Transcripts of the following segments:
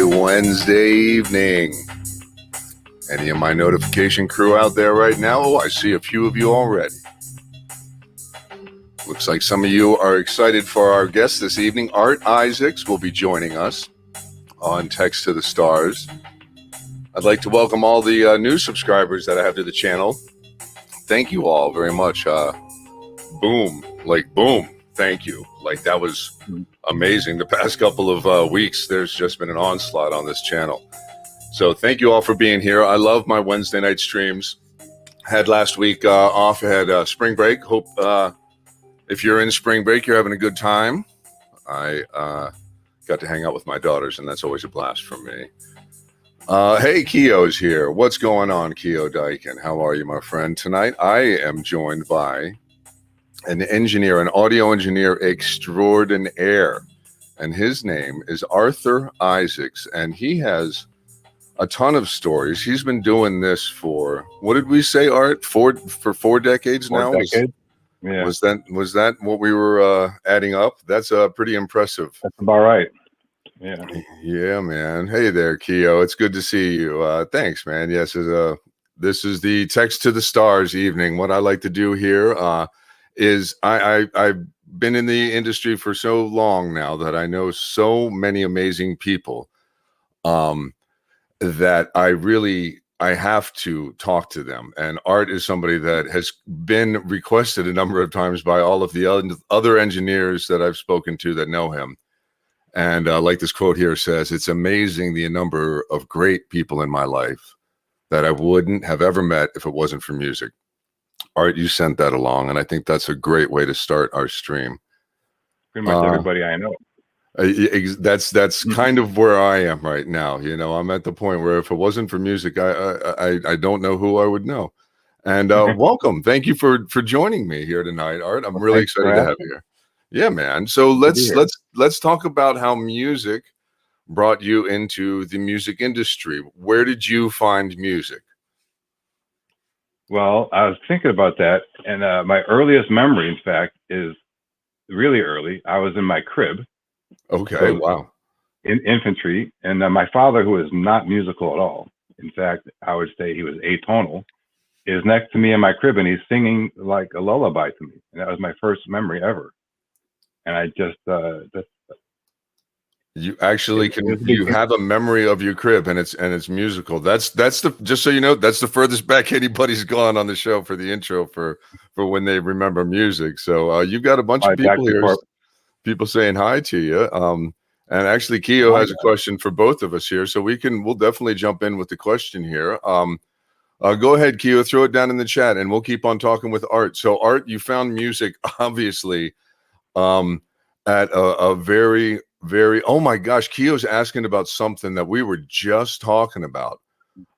Wednesday evening. Any of my notification crew out there right now? Oh, I see a few of you already. Looks like some of you are excited for our guest this evening. Art Isaacs will be joining us on Text to the Stars. I'd like to welcome all the new subscribers that I have to the channel. Thank you all very much. Boom. Thank you. Like, that was amazing. The past couple of weeks, there's just been an onslaught on this channel. So thank you all for being here. I love my Wednesday night streams. Had last week off, had spring break. Hope if you're in spring break, you're having a good time. I got to hang out with my daughters, and that's always a blast for me. Hey, Keo's here. What's going on, Keo Dyken? How are you, my friend? Tonight, I am joined by an engineer, an audio engineer extraordinaire, and his name is Arthur Isaacs, and he has a ton of stories. He's been doing this for, what did we say, Art? For 4 decades now? 4 decades. Yeah. Was that what we were adding up? That's pretty impressive. That's about right. Yeah. Yeah, man. Hey there, Keo. It's good to see you. Thanks, man. Yes, this is the Text to the Stars evening. What I like to do here is I've been in the industry for so long now that I know so many amazing people that I have to talk to them. And Art is somebody that has been requested a number of times by all of the other engineers that I've spoken to that know him. And like this quote here says, it's amazing the number of great people in my life that I wouldn't have ever met if it wasn't for music. Art, you sent that along, and I think that's a great way to start our stream. Pretty much everybody I know. That's kind of where I am right now. You know, I'm at the point where if it wasn't for music, I don't know who I would know. And welcome. Thank you for joining me here tonight, Art. I'm really excited to have you here. Yeah, man. So let's talk about how music brought you into the music industry. Where did you find music? Well, I was thinking about that, and my earliest memory, in fact, is really early. I was in my crib. Okay, so wow. In infantry, and my father, who was not musical at all, in fact, I would say he was atonal, is next to me in my crib, and he's singing like a lullaby to me, and that was my first memory ever. And I just you actually you have a memory of your crib, and it's musical. That's the, just so you know, that's the furthest back anybody's gone on the show for the intro for when they remember music. So you've got a bunch of people here, people saying hi to you. And actually, Keo has a question for both of us here, so we'll definitely jump in with the question here. Go ahead, Keo, throw it down in the chat, and we'll keep on talking with Art. So, Art, you found music obviously at a very, oh my gosh, Keo's asking about something that we were just talking about.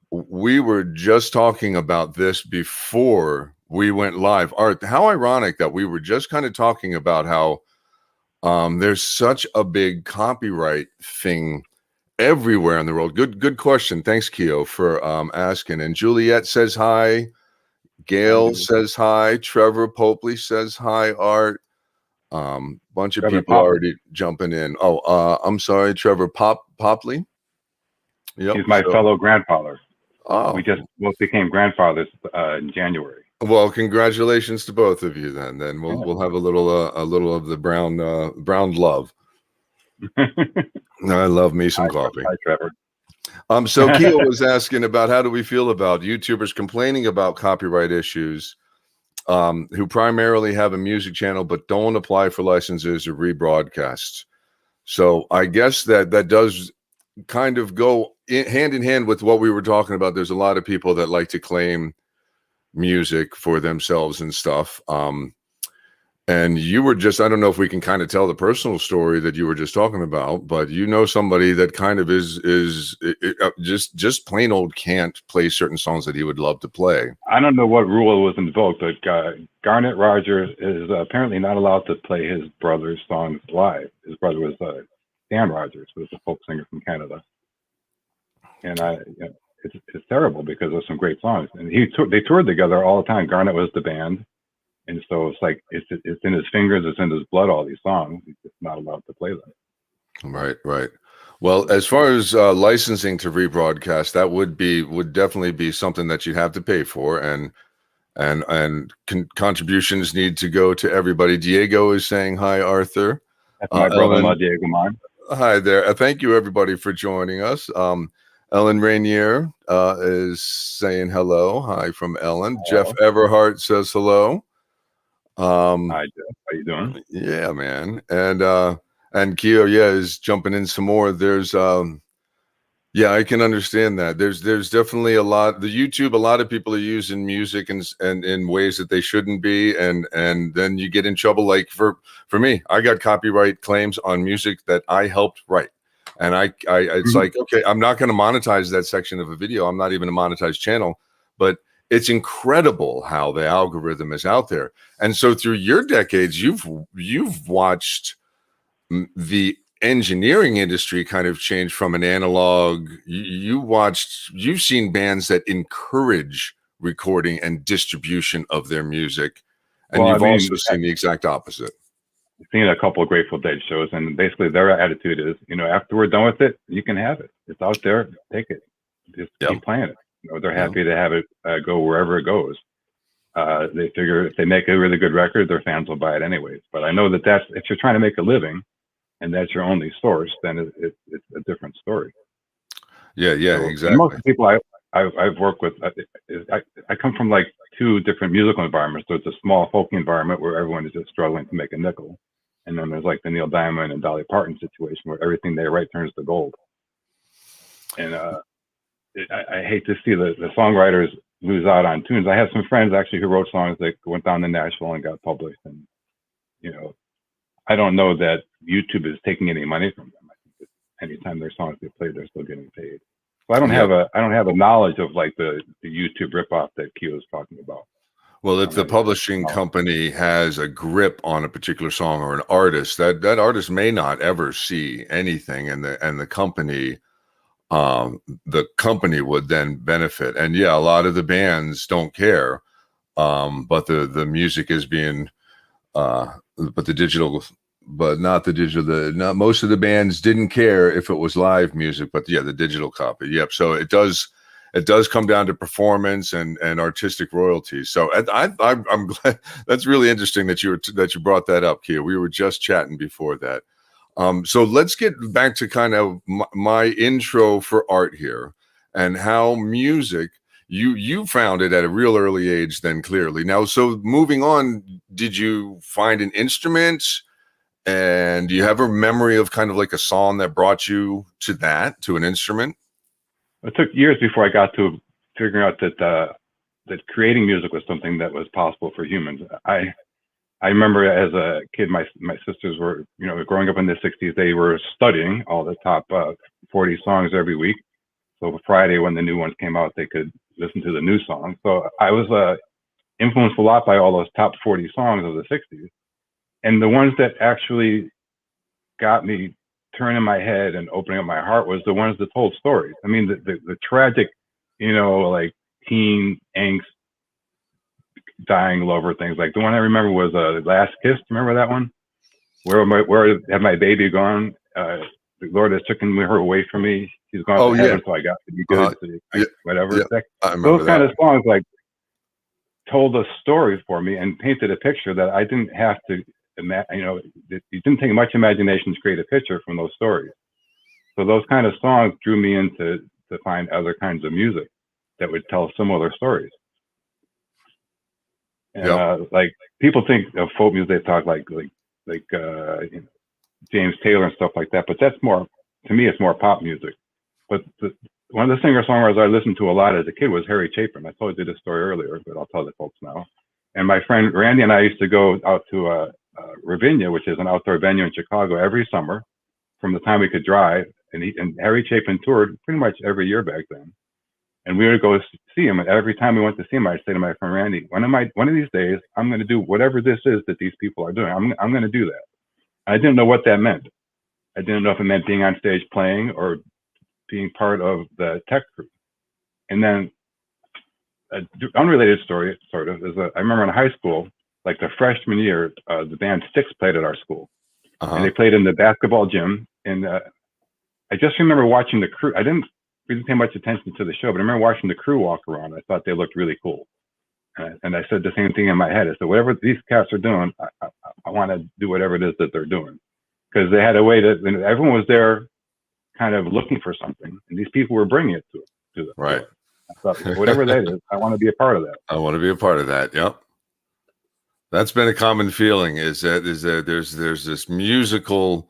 We were just talking about this before we went live. Art, how ironic that we were just kind of talking about how there's such a big copyright thing everywhere in the world. Good question. Thanks, Keo, for asking. And Juliet says hi. Gail says hi. Trevor Popley says hi, Art. Bunch of Trevor people already jumping in. Oh, I'm sorry, Trevor Popley. Yep, he's my fellow grandfather. Oh, we just both became grandfathers in January. Well, congratulations to both of you. Then we'll have a little of the brown love. I love me some coffee. Hi, Trevor. So Keo was asking about how do we feel about YouTubers complaining about copyright issues, who primarily have a music channel but don't apply for licenses or rebroadcasts. So I guess that does kind of go hand in hand with what we were talking about. There's a lot of people that like to claim music for themselves and stuff. And you were just, I don't know if we can kind of tell the personal story that you were just talking about, but you know somebody that kind of just plain old can't play certain songs that he would love to play. I don't know what rule was invoked, but Garnet Rogers is apparently not allowed to play his brother's songs live. His brother was Dan Rogers, who was a folk singer from Canada, and it's terrible because there's some great songs, and they toured together all the time. Garnet was the band, and so it's like it's in his fingers, it's in his blood. All these songs, he's just not allowed to play them. Right, right. Well, as far as licensing to rebroadcast, that would definitely be something that you'd have to pay for, and contributions need to go to everybody. Diego is saying hi, Arthur. That's my brother-in-law, Ellen, Diego Mar. hi there. Thank you, everybody, for joining us. Ellen Rainier is saying hello. Hi from Ellen. Hello. Jeff Everhart says hello. Hi, Jeff. How you doing? Yeah, man. And Keo, yeah, is jumping in some more. There's yeah, I can understand that. There's definitely a lot. The YouTube, a lot of people are using music and in ways that they shouldn't be, and then you get in trouble. Like for me, I got copyright claims on music that I helped write, and I it's like, okay, I'm not going to monetize that section of a video. I'm not even a monetized channel, but it's incredible how the algorithm is out there. And so through your decades, you've watched the engineering industry kind of change from an analog. You've seen bands that encourage recording and distribution of their music, and Well, you've also seen the exact opposite. I've seen a couple of Grateful Dead shows, and basically their attitude is, after we're done with it, you can have it. It's out there, take it, just keep playing it. They're happy to have it go wherever it goes. They figure if they make a really good record, their fans will buy it anyways. But I know that's if you're trying to make a living and that's your only source, then it's a different story. Yeah, so, exactly. Most people I've worked with, I come from like two different musical environments. So it's a small folky environment where everyone is just struggling to make a nickel, and then there's like the Neil Diamond and Dolly Parton situation where everything they write turns to gold. And I hate to see the songwriters lose out on tunes. I have some friends actually who wrote songs that went down to Nashville and got published, and I don't know that YouTube is taking any money from them. I think that anytime their songs get played, they're still getting paid. So I don't have a knowledge of like the YouTube ripoff that Keo is talking about. Well, if the publishing company has a grip on a particular song or an artist, that artist may not ever see anything, and the company would then benefit. And yeah, a lot of the bands don't care, but the music is being but not most of the bands didn't care if it was live music, but yeah, the digital copy. Yep. So it does come down to performance and artistic royalties. So I'm glad. That's really interesting that you brought that up, Kia. We were just chatting before that. So let's get back to kind of my intro for art here, and how music, you found it at a real early age then, clearly. Now, so moving on, did you find an instrument, and do you have a memory of kind of like a song that brought you to an instrument? It took years before I got to figuring out that creating music was something that was possible for humans. I remember as a kid, my sisters were, growing up in the 60s, they were studying all the top 40 songs every week. So Friday, when the new ones came out, they could listen to the new songs. So I was influenced a lot by all those top 40 songs of the 60s. And the ones that actually got me turning my head and opening up my heart was the ones that told stories. I mean, the tragic, like teen angst, dying lover things. Like the one I remember was Last Kiss. Remember that one? Where have my baby gone? The Lord has taken her away from me. She's gone to heaven, so I got to be good. Whatever. Yeah, I remember those kind of songs like told a story for me and painted a picture that I didn't have to imagine. It didn't take much imagination to create a picture from those stories. So those kind of songs drew me into to find other kinds of music that would tell similar stories. And like people think of folk music, they talk like James Taylor and stuff like that, but that's more, to me, it's more pop music. But one of the singer-songwriters I listened to a lot as a kid was Harry Chapin. I told you this story earlier, but I'll tell the folks now. And my friend Randy and I used to go out to Ravinia, which is an outdoor venue in Chicago, every summer from the time we could drive. And Harry Chapin toured pretty much every year back then. And we would go see him. And every time we went to see him, I'd say to my friend Randy, one of these days, I'm going to do whatever this is that these people are doing. I'm going to do that. I didn't know what that meant. I didn't know if it meant being on stage playing or being part of the tech crew. And then an unrelated story, sort of, is I remember in high school, like the freshman year, the band Styx played at our school. And they played in the basketball gym. And I just remember watching the crew. I didn't really pay much attention to the show, but I remember watching the crew walk around. I thought they looked really cool. And I said the same thing in my head. I said, whatever these cats are doing, I want to do whatever it is that they're doing. Because they had a way that, you know, everyone was there kind of looking for something. And these people were bringing it to them. Right. I thought, whatever that is, I want to be a part of that. I want to be a part of that. Yep. That's been a common feeling is that there's this musical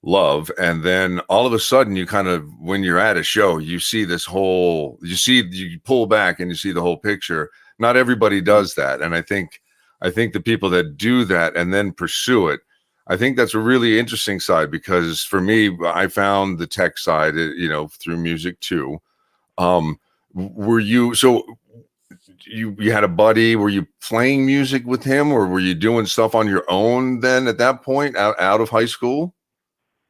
love. And then all of a sudden you kind of, when you're at a show, you see you pull back and you see the whole picture. Not everybody does that. And I think the people that do that and then pursue it, I think that's a really interesting side, because for me, I found the tech side, you know, through music too. You had a buddy, were you playing music with him, or were you doing stuff on your own then at that point out of high school?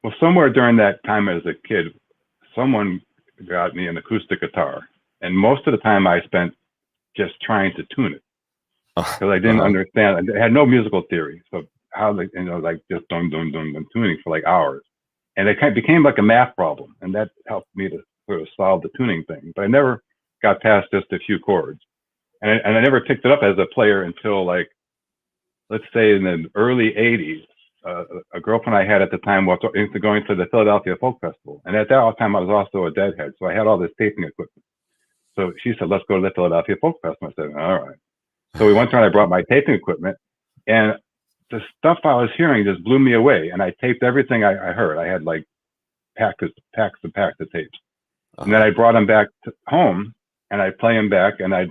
Well, somewhere during that time as a kid, someone got me an acoustic guitar. And most of the time I spent just trying to tune it, because I didn't understand. I had no musical theory. So how, like, you know, like just dum tuning for like hours. And it kind of became like a math problem. And that helped me to sort of solve the tuning thing. But I never got past just a few chords. And I never picked it up as a player until, like, let's say in the early 80s. A girlfriend I had at the time was into going to the Philadelphia Folk Festival. And at that time, I was also a deadhead. So I had all this taping equipment. So she said, let's go to the Philadelphia Folk Festival. I said, all right. So we went there and I brought my taping equipment. And the stuff I was hearing just blew me away. And I taped everything I heard. I had like packs and packs of tapes. And then I brought them back home and I play them back. And I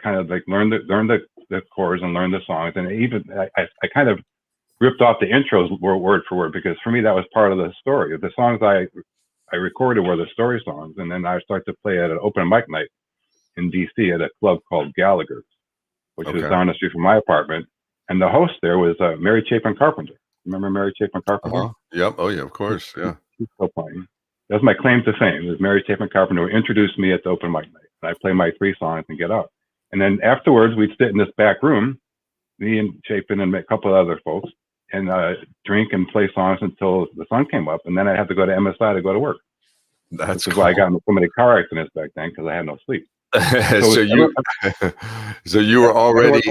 kind of like learned the chords and learned the songs. And even I kind of ripped off the intros word for word, because for me that was part of the story. The songs I recorded were the story songs, and then I started to play at an open mic night in DC at a club called Gallagher's, which was down the street from my apartment. And the host there was Mary Chapin Carpenter. Remember Mary Chapin Carpenter? Yep. Oh yeah, of course. Yeah. She's still playing. That was my claim to fame. It was Mary Chapin Carpenter who introduced me at the open mic night. And I play my 3 songs and get out. And then afterwards, we'd sit in this back room, me and Chapin and a couple of other folks, and drink and play songs until the sun came up. And then I had to go to MSI to go to work. That's why I got into so many car accidents back then, because I had no sleep. So you were already.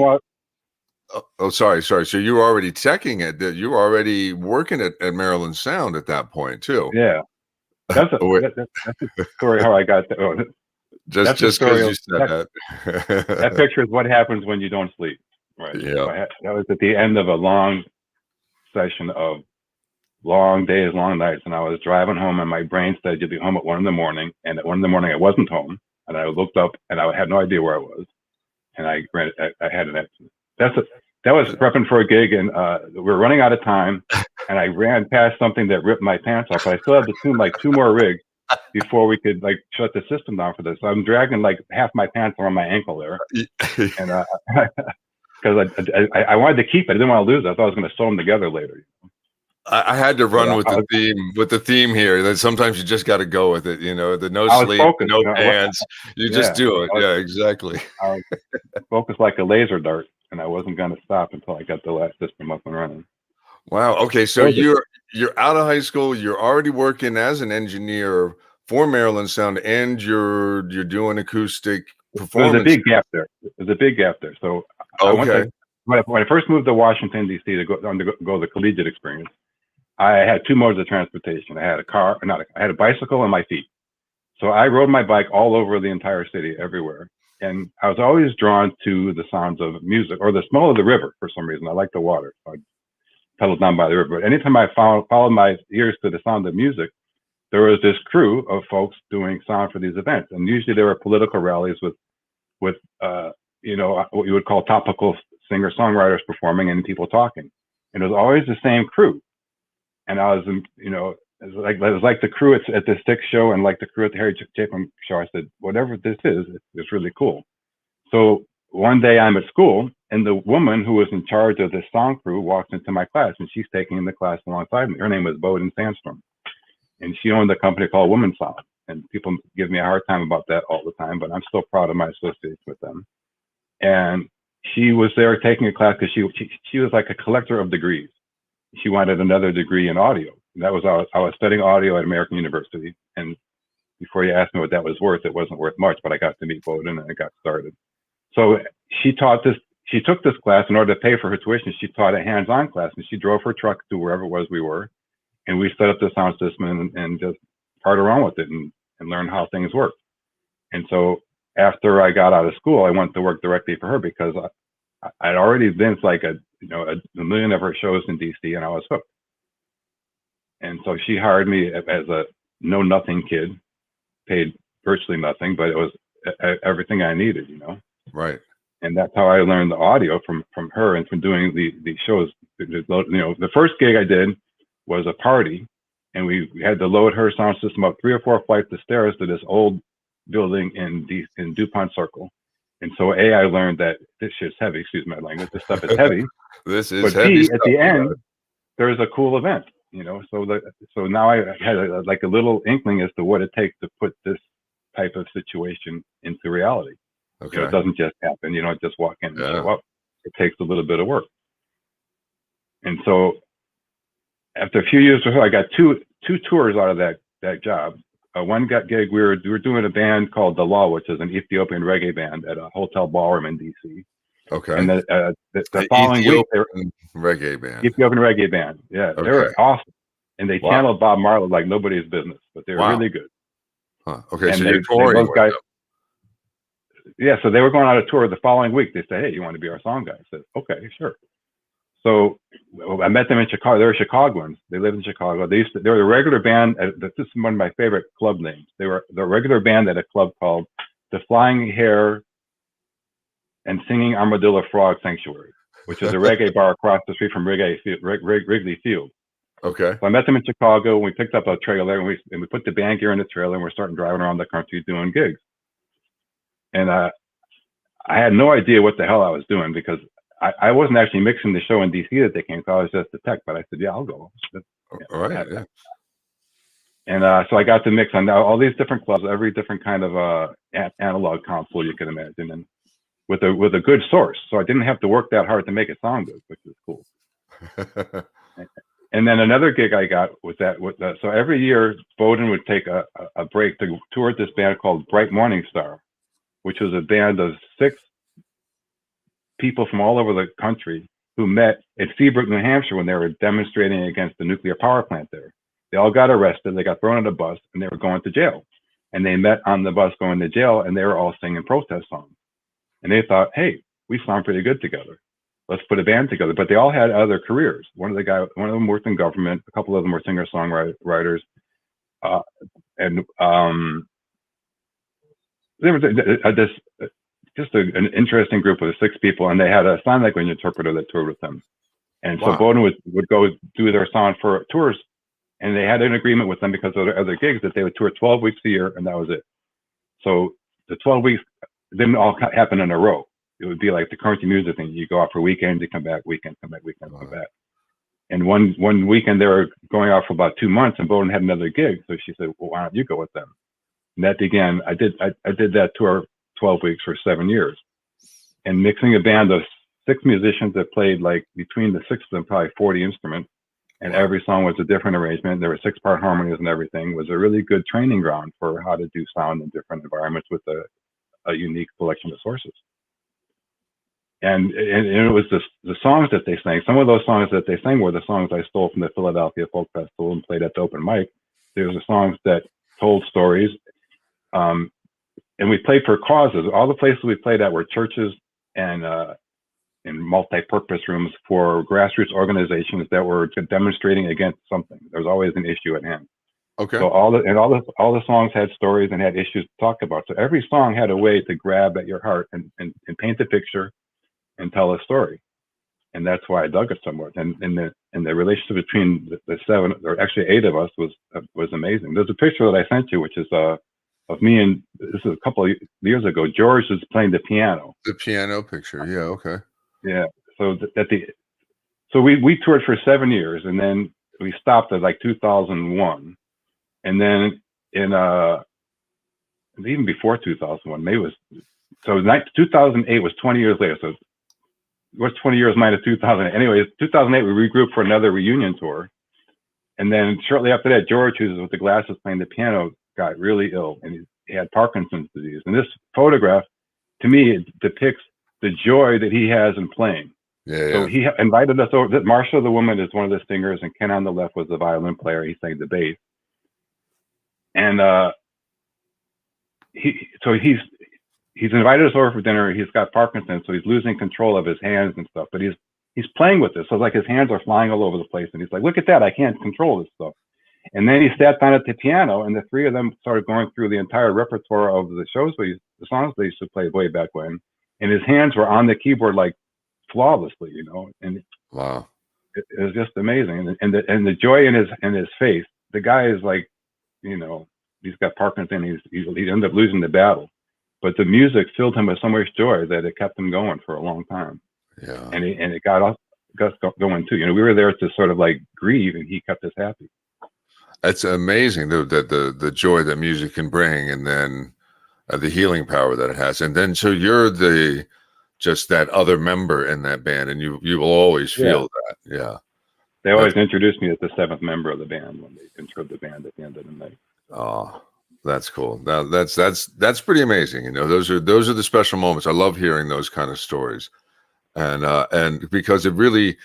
Sorry. So you were already teching it. That you were already working at Maryland Sound at that point too. Yeah, that's a story how I got that. Just because you said that. That picture is what happens when you don't sleep. Right. Yeah. So that was at the end of a long session of long days, long nights, and I was driving home, and my brain said you'll be home at 1 a.m. And at 1 a.m. I wasn't home, and I looked up, and I had no idea where I was, and I had an accident. That was prepping for a gig, and we were running out of time, and I ran past something that ripped my pants off. But I still had to tune like 2 more rigs before we could like shut the system down for this. So I'm dragging like half my pants around my ankle there, and because I wanted to keep it, I didn't want to lose it. I thought I was going to sew them together later. I had to run with the theme here. That sometimes you just got to go with it. You know, the no sleep, focused, no pants. You just do it. Yeah, exactly. I was focused like a laser dart, and I wasn't going to stop until I got the last system up and running. Wow. Okay, so you're out of high school. You're already working as an engineer for Maryland Sound, and you're doing acoustic performance. There's a big gap there. So when I first moved to Washington D.C. to go the collegiate experience, I had 2 modes of transportation. I had I had a bicycle and my feet. So I rode my bike all over the entire city, everywhere. And I was always drawn to the sounds of music or the smell of the river for some reason. I like the water. So I pedaled down by the river. But anytime I followed my ears to the sound of music, there was this crew of folks doing sound for these events. And usually there were political rallies with what you would call topical singer-songwriters performing and people talking. And it was always the same crew. And I was, it was like the crew at the Styx show and like the crew at the Harry Chapin show. I said, whatever this is, it's really cool. So one day I'm at school and the woman who was in charge of this song crew walks into my class and she's taking the class alongside me. Her name was Bowden Sandstrom. And she owned a company called Women's Sound. And people give me a hard time about that all the time, but I'm still proud of my association with them. And she was there taking a class because she was like a collector of degrees. She wanted another degree in audio. And that was I was studying audio at American University. And before you asked me what that was worth, it wasn't worth much, but I got to meet Bowden and I got started. So she taught this. She took this class in order to pay for her tuition. She taught a hands-on class, and she drove her truck to wherever it was we were, and we set up the sound system and just part around with it and learn how things work. And so after I got out of school, I went to work directly for her because I'd already been to like a million of her shows in DC, and I was hooked. And so she hired me as a know-nothing kid, paid virtually nothing, but it was everything I needed, Right. And that's how I learned the audio from her and from doing the shows. The first gig I did was a party, and we had to load her sound system up 3 or 4 flights of stairs to this old building in DuPont Circle. And so I learned that this shit's heavy. Excuse my language. This stuff is heavy. This is but heavy. At the end, there's a cool event. So now I had a little inkling as to what it takes to put this type of situation into reality. Okay. It doesn't just happen. You don't just walk in and show up. It takes a little bit of work. And so after a few years with her, I got two tours out of that job. One gig, we were doing a band called The Law, which is an Ethiopian reggae band at a hotel ballroom in DC. Okay. And the following week, reggae band. Ethiopian reggae band. Yeah, okay. They were awesome. And they channeled Bob Marley like nobody's business, but they were really good. Huh. Okay, and so you're touring. Yeah, so they were going on a tour the following week. They said, hey, you want to be our song guy? I said, okay, sure. So I met them in Chicago. They were Chicagoans. They lived in Chicago. They were the regular band. This is one of my favorite club names. They were the regular band at a club called the Flying Hare and Singing Armadillo Frog Sanctuary, which is a reggae bar across the street from Wrigley Field. Okay. So I met them in Chicago. And we picked up a trailer and we put the band gear in the trailer and we're starting driving around the country doing gigs. And I had no idea what the hell I was doing because I wasn't actually mixing the show in DC that they came to. I was just a tech, but I said, yeah, I'll go. All right. Yeah. And so I got to mix on all these different clubs, every different kind of analog console you can imagine, and with a good source. So I didn't have to work that hard to make it sound good, which is cool. And then another gig I got was so every year Bowden would take a break to tour with this band called Bright Morning Star, which was a band of 6 people from all over the country who met at Seabrook, New Hampshire when they were demonstrating against the nuclear power plant there. They all got arrested, they got thrown on a bus, and they were going to jail. And they met on the bus going to jail, and they were all singing protest songs. And they thought, hey, we sound pretty good together. Let's put a band together. But they all had other careers. One of them worked in government, a couple of them were singer-songwriters. And there was just an interesting group of 6 people, and they had a sign language interpreter that toured with them. And so Bowden would go do their sound for tours, and they had an agreement with them because of their other gigs that they would tour 12 weeks a year, and that was it. So the 12 weeks didn't all happen in a row. It would be like the country music thing. You go out for weekends, you come back, weekend, come back, weekend, come back. And one weekend they were going out for about 2 months, and Bowden had another gig. So she said, well, why don't you go with them? And that began, I did that tour 12 weeks for 7 years, and mixing a band of 6 musicians that played like between the 6 of them, probably 40 instruments, and every song was a different arrangement. There were 6-part harmonies and everything. Was a really good training ground for how to do sound in different environments with a unique collection of sources. And it was the songs that they sang. Some of those songs that they sang were the songs I stole from the Philadelphia Folk Festival and played at the open mic. There was the songs that told stories. And we played for causes. All the places we played at were churches and multi-purpose rooms for grassroots organizations that were demonstrating against something. There was always an issue at hand. Okay. So all the songs had stories and had issues to talk about. So every song had a way to grab at your heart and paint a picture and tell a story. And that's why I dug it so much. And the relationship between the seven, or actually eight of us, was amazing. There's a picture that I sent you, which is of me, and this is a couple of years ago. George was playing the piano. The piano picture. Yeah. Okay. Yeah. So so we toured for 7 years, and then we stopped at like 2001, and then in even before 2001, maybe it was, so 2008 was 20 years later. So what's 20 years minus 2000? Anyways, 2008 we regrouped for another reunion tour, and then shortly after that, George, who's with the glasses playing the piano, got really ill, and he had Parkinson's disease. And this photograph, to me, it depicts the joy that he has in playing. Yeah. So Yeah. he invited us over. Marsha, the woman, is one of the singers, and Ken on the left was the violin player. He sang the bass, and he's invited us over for dinner. He's got Parkinson's, so he's losing control of his hands and stuff. But he's playing with this, so like his hands are flying all over the place, and he's like, "Look at that! I can't control this stuff." And then he sat down at the piano, and the three of them started going through the entire repertoire of the the songs they used to play way back when. And his hands were on the keyboard like flawlessly, and Wow. it was just amazing. And the joy in his face. The guy is like, he's got Parkinson's. He ended up losing the battle, but the music filled him with so much joy that it kept him going for a long time. Yeah. And it got us going too. We were there to sort of like grieve, and he kept us happy. It's amazing the joy that music can bring, and then the healing power that it has. And then so you're just that other member in that band, and you will always feel that. Yeah. They always introduced me as the seventh member of the band when they introed the band at the end of the night. Oh, that's cool. Now that's pretty amazing. Those are the special moments. I love hearing those kind of stories, and because it really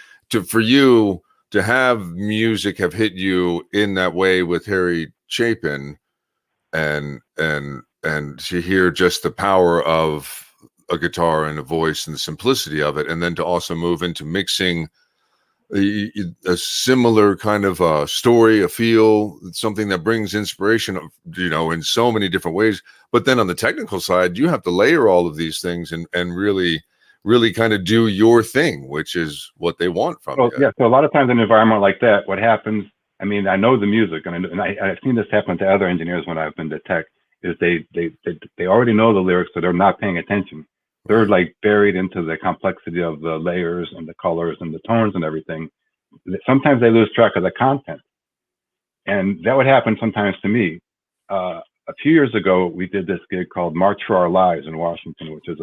for you to have music have hit you in that way with Harry Chapin, and to hear just the power of a guitar and a voice and the simplicity of it, and then to also move into mixing a similar kind of story, a feel, something that brings inspiration, in so many different ways. But then on the technical side, you have to layer all of these things and really kind of do your thing, which is what they want from you. Yeah. So a lot of times in an environment like that, what happens, I know the music, and I've seen this happen to other engineers when I've been to tech, is they already know the lyrics, so they're not paying attention. They're like buried into the complexity of the layers and the colors and the tones and everything. Sometimes they lose track of the content. And that would happen sometimes to me. A few years ago, we did this gig called March for Our Lives in Washington, which is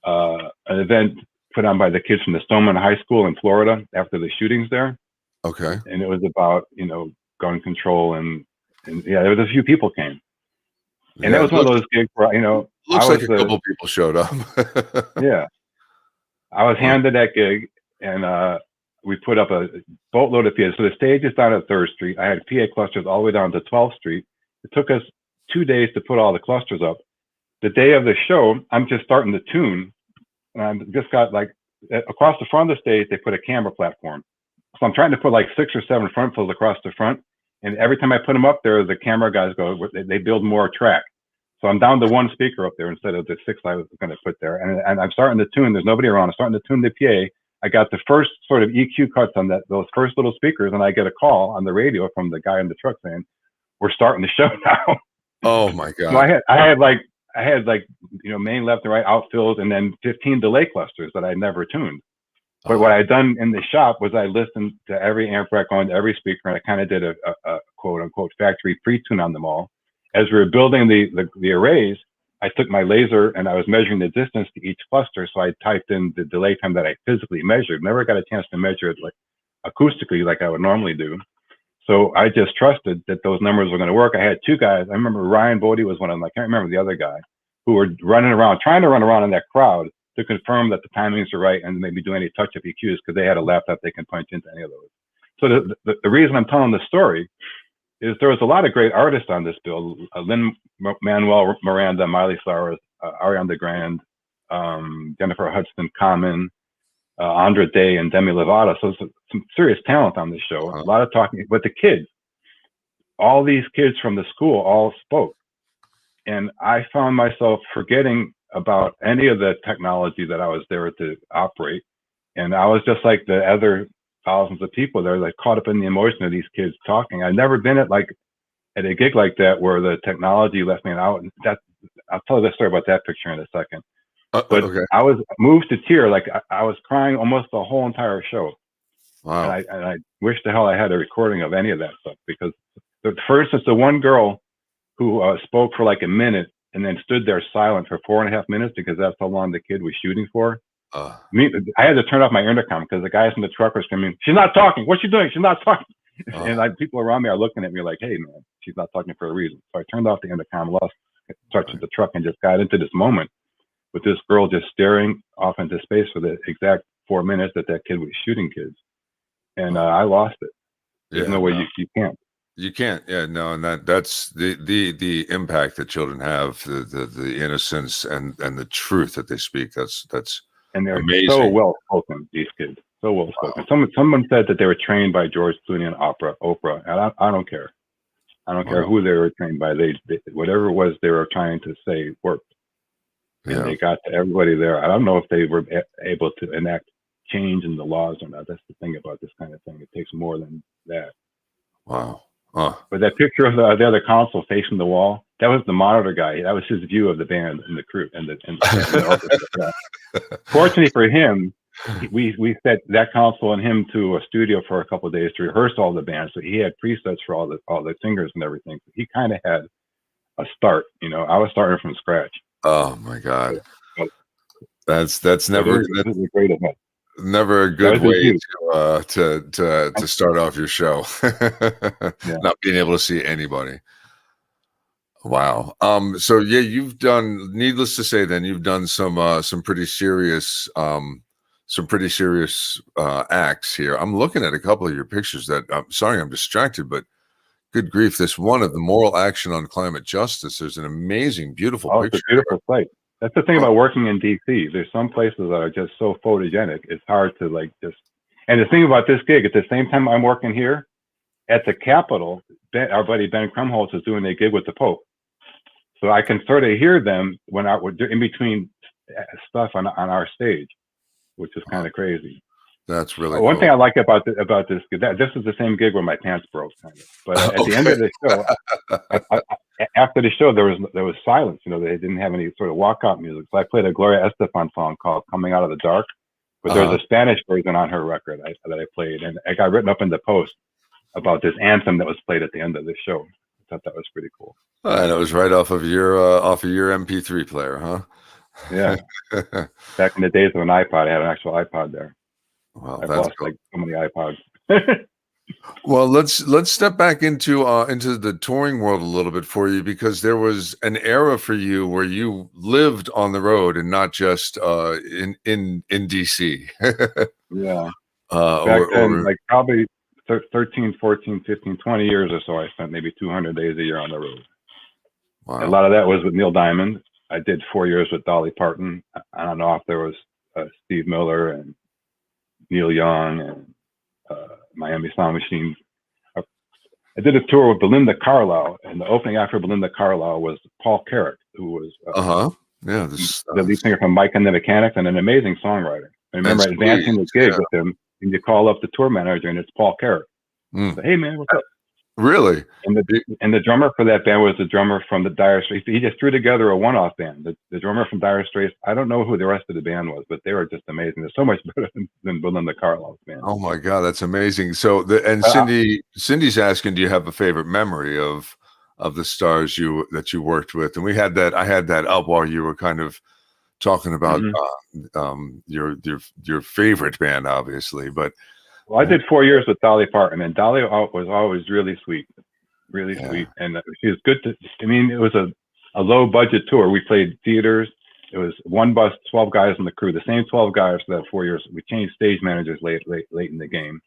an event put on by the kids from the Stoneman High School in Florida after the shootings there. Okay. And it was about, gun control and yeah, there was a few people came. And that was one of those gigs where, looks like a couple people showed up. Yeah. I was handed that gig, and we put up a boatload of PAs. So the stage is down at 3rd Street. I had PA clusters all the way down to 12th Street. It took us 2 days to put all the clusters up. The day of the show, I'm just starting to tune, and I just got like across the front of the stage, they put a camera platform. So I'm trying to put like 6 or 7 front fills across the front. And every time I put them up there, the camera guys go, they build more track. So I'm down to 1 speaker up there instead of the 6 I was going to put there. And I'm starting to tune. There's nobody around. I'm starting to tune the PA. I got the first sort of EQ cuts on those first little speakers, and I get a call on the radio from the guy in the truck saying, "We're starting the show now." Oh my God! So I had like main, left, and right outfills, and then 15 delay clusters that I never tuned. But what I done in the shop was I listened to every amp rack on every speaker, and I kind of did a quote unquote factory pre-tune on them all. As we were building the arrays, I took my laser and I was measuring the distance to each cluster. So I typed in the delay time that I physically measured. Never got a chance to measure it like acoustically like I would normally do. So I just trusted that those numbers were going to work. I had 2 guys. I remember Ryan Bodie was one of them. I can't remember the other guy, who were trying to run around in that crowd to confirm that the timings are right and maybe do any touch-up EQs, because they had a laptop they can punch into any of those. So the reason I'm telling this story is there was a lot of great artists on this bill. Lin-Manuel Miranda, Miley Cyrus, Ariana Grande, Jennifer Hudson, Common, Andra Day, and Demi Lovato. So some serious talent on this show. A lot of talking with the kids. all these kids from the school all spoke. And I found myself forgetting about any of the technology that I was there to operate. And I was just like the other thousands of people there, like caught up in the emotion of these kids talking. I'd never been at a gig like that where the technology left me out. I'll tell you the story about that picture in a second. But Okay. I was moved to tear, like I was crying almost the whole entire show. Wow. And I wish the hell I had a recording of any of that stuff, because for instance, the one girl who spoke for like a minute and then stood there silent for 4.5 minutes because that's how long the kid was shooting for. Uh, I had to turn off my intercom because the guys in the truck were screaming, "She's not talking. What's she doing? She's not talking." And people around me are looking at me like, "Hey, man, she's not talking for a reason." So I turned off the intercom, lost touch with the truck, and just got into this moment with this girl just staring off into space for the exact 4 minutes that kid was shooting kids. And I lost it. There's no way you can't. You can't. Yeah, no, and that's the impact that children have, the innocence and the truth that they speak. That's And they're amazing. so well spoken, these kids. So well spoken. Wow. Someone said that they were trained by George Clooney and Oprah, and I don't care. I don't care who they were trained by. They whatever it was they were trying to say worked, and they got to everybody there. I don't know if they were able to enact change in the laws or not. That's the thing about this kind of thing. It takes more than that. Wow. But that picture of the other console facing the wall, that was the monitor guy. That was his view of the band and the crew and the orchestra. Fortunately for him, we set that console and him to a studio for a couple of days to rehearse all the bands. So he had presets for all the singers and everything. So he kind of had a start. I was starting from scratch. Oh my God, that's never a great event. Never a good way to start off your show. Not being able to see anybody. Wow. So yeah, you've done, needless to say, then you've done some pretty serious acts here. I'm looking at a couple of your pictures that I'm sorry I'm distracted, but good grief, this one of the moral action on climate justice. There's an amazing, beautiful picture. It's a beautiful site. That's the thing about working in DC. There's some places that are just so photogenic. It's hard to and the thing about this gig, at the same time I'm working here at the Capitol, our buddy Ben Krumholtz is doing a gig with the Pope. So I can sort of hear them when we're in between stuff on our stage, which is kind of crazy. That's really one thing I like about this this is the same gig where my pants broke, kind of. But at the end of the show, after the show, there was silence. They didn't have any sort of walkout music. So I played a Gloria Estefan song called "Coming Out of the Dark," but there's a Spanish version on her record that I played, and I got written up in the Post about this anthem that was played at the end of the show. I thought that was pretty cool. And it was right off of your MP3 player, huh? Yeah. Back in the days of an iPod, I had an actual iPod there. Wow, I've lost like so many iPods. Well, let's step back into the touring world a little bit for you, because there was an era for you where you lived on the road and not just in DC. Yeah. Back then, like probably 13, 14, 15, 20 years or so, I spent maybe 200 days a year on the road. Wow. A lot of that was with Neil Diamond. I did 4 years with Dolly Parton. I don't know if there was Steve Miller and Neil Young and Miami Sound Machine. I did a tour with Belinda Carlisle, and the opening act for Belinda Carlisle was Paul Carrack, who was the lead singer from Mike and the Mechanics and an amazing songwriter. I remember advancing the gig with him, and you call up the tour manager, and it's Paul Carrack. So, hey man, what's up? Really? And the drummer for that band was the drummer from the Dire Straits. He just threw together a one-off band. The drummer from Dire Straits, I don't know who the rest of the band was, but they were just amazing. They're so much better than Belinda Carlisle's band. Oh my God, that's amazing. So Cindy's asking, do you have a favorite memory of the stars that you worked with? And I had that up while you were kind of talking about your favorite band, obviously, but. Well, I did 4 years with Dolly Parton, and Dolly was always really sweet, sweet. And she was good it was a low budget tour. We played theaters. It was one bus, 12 guys in the crew, the same 12 guys for that 4 years. We changed stage managers late in the game.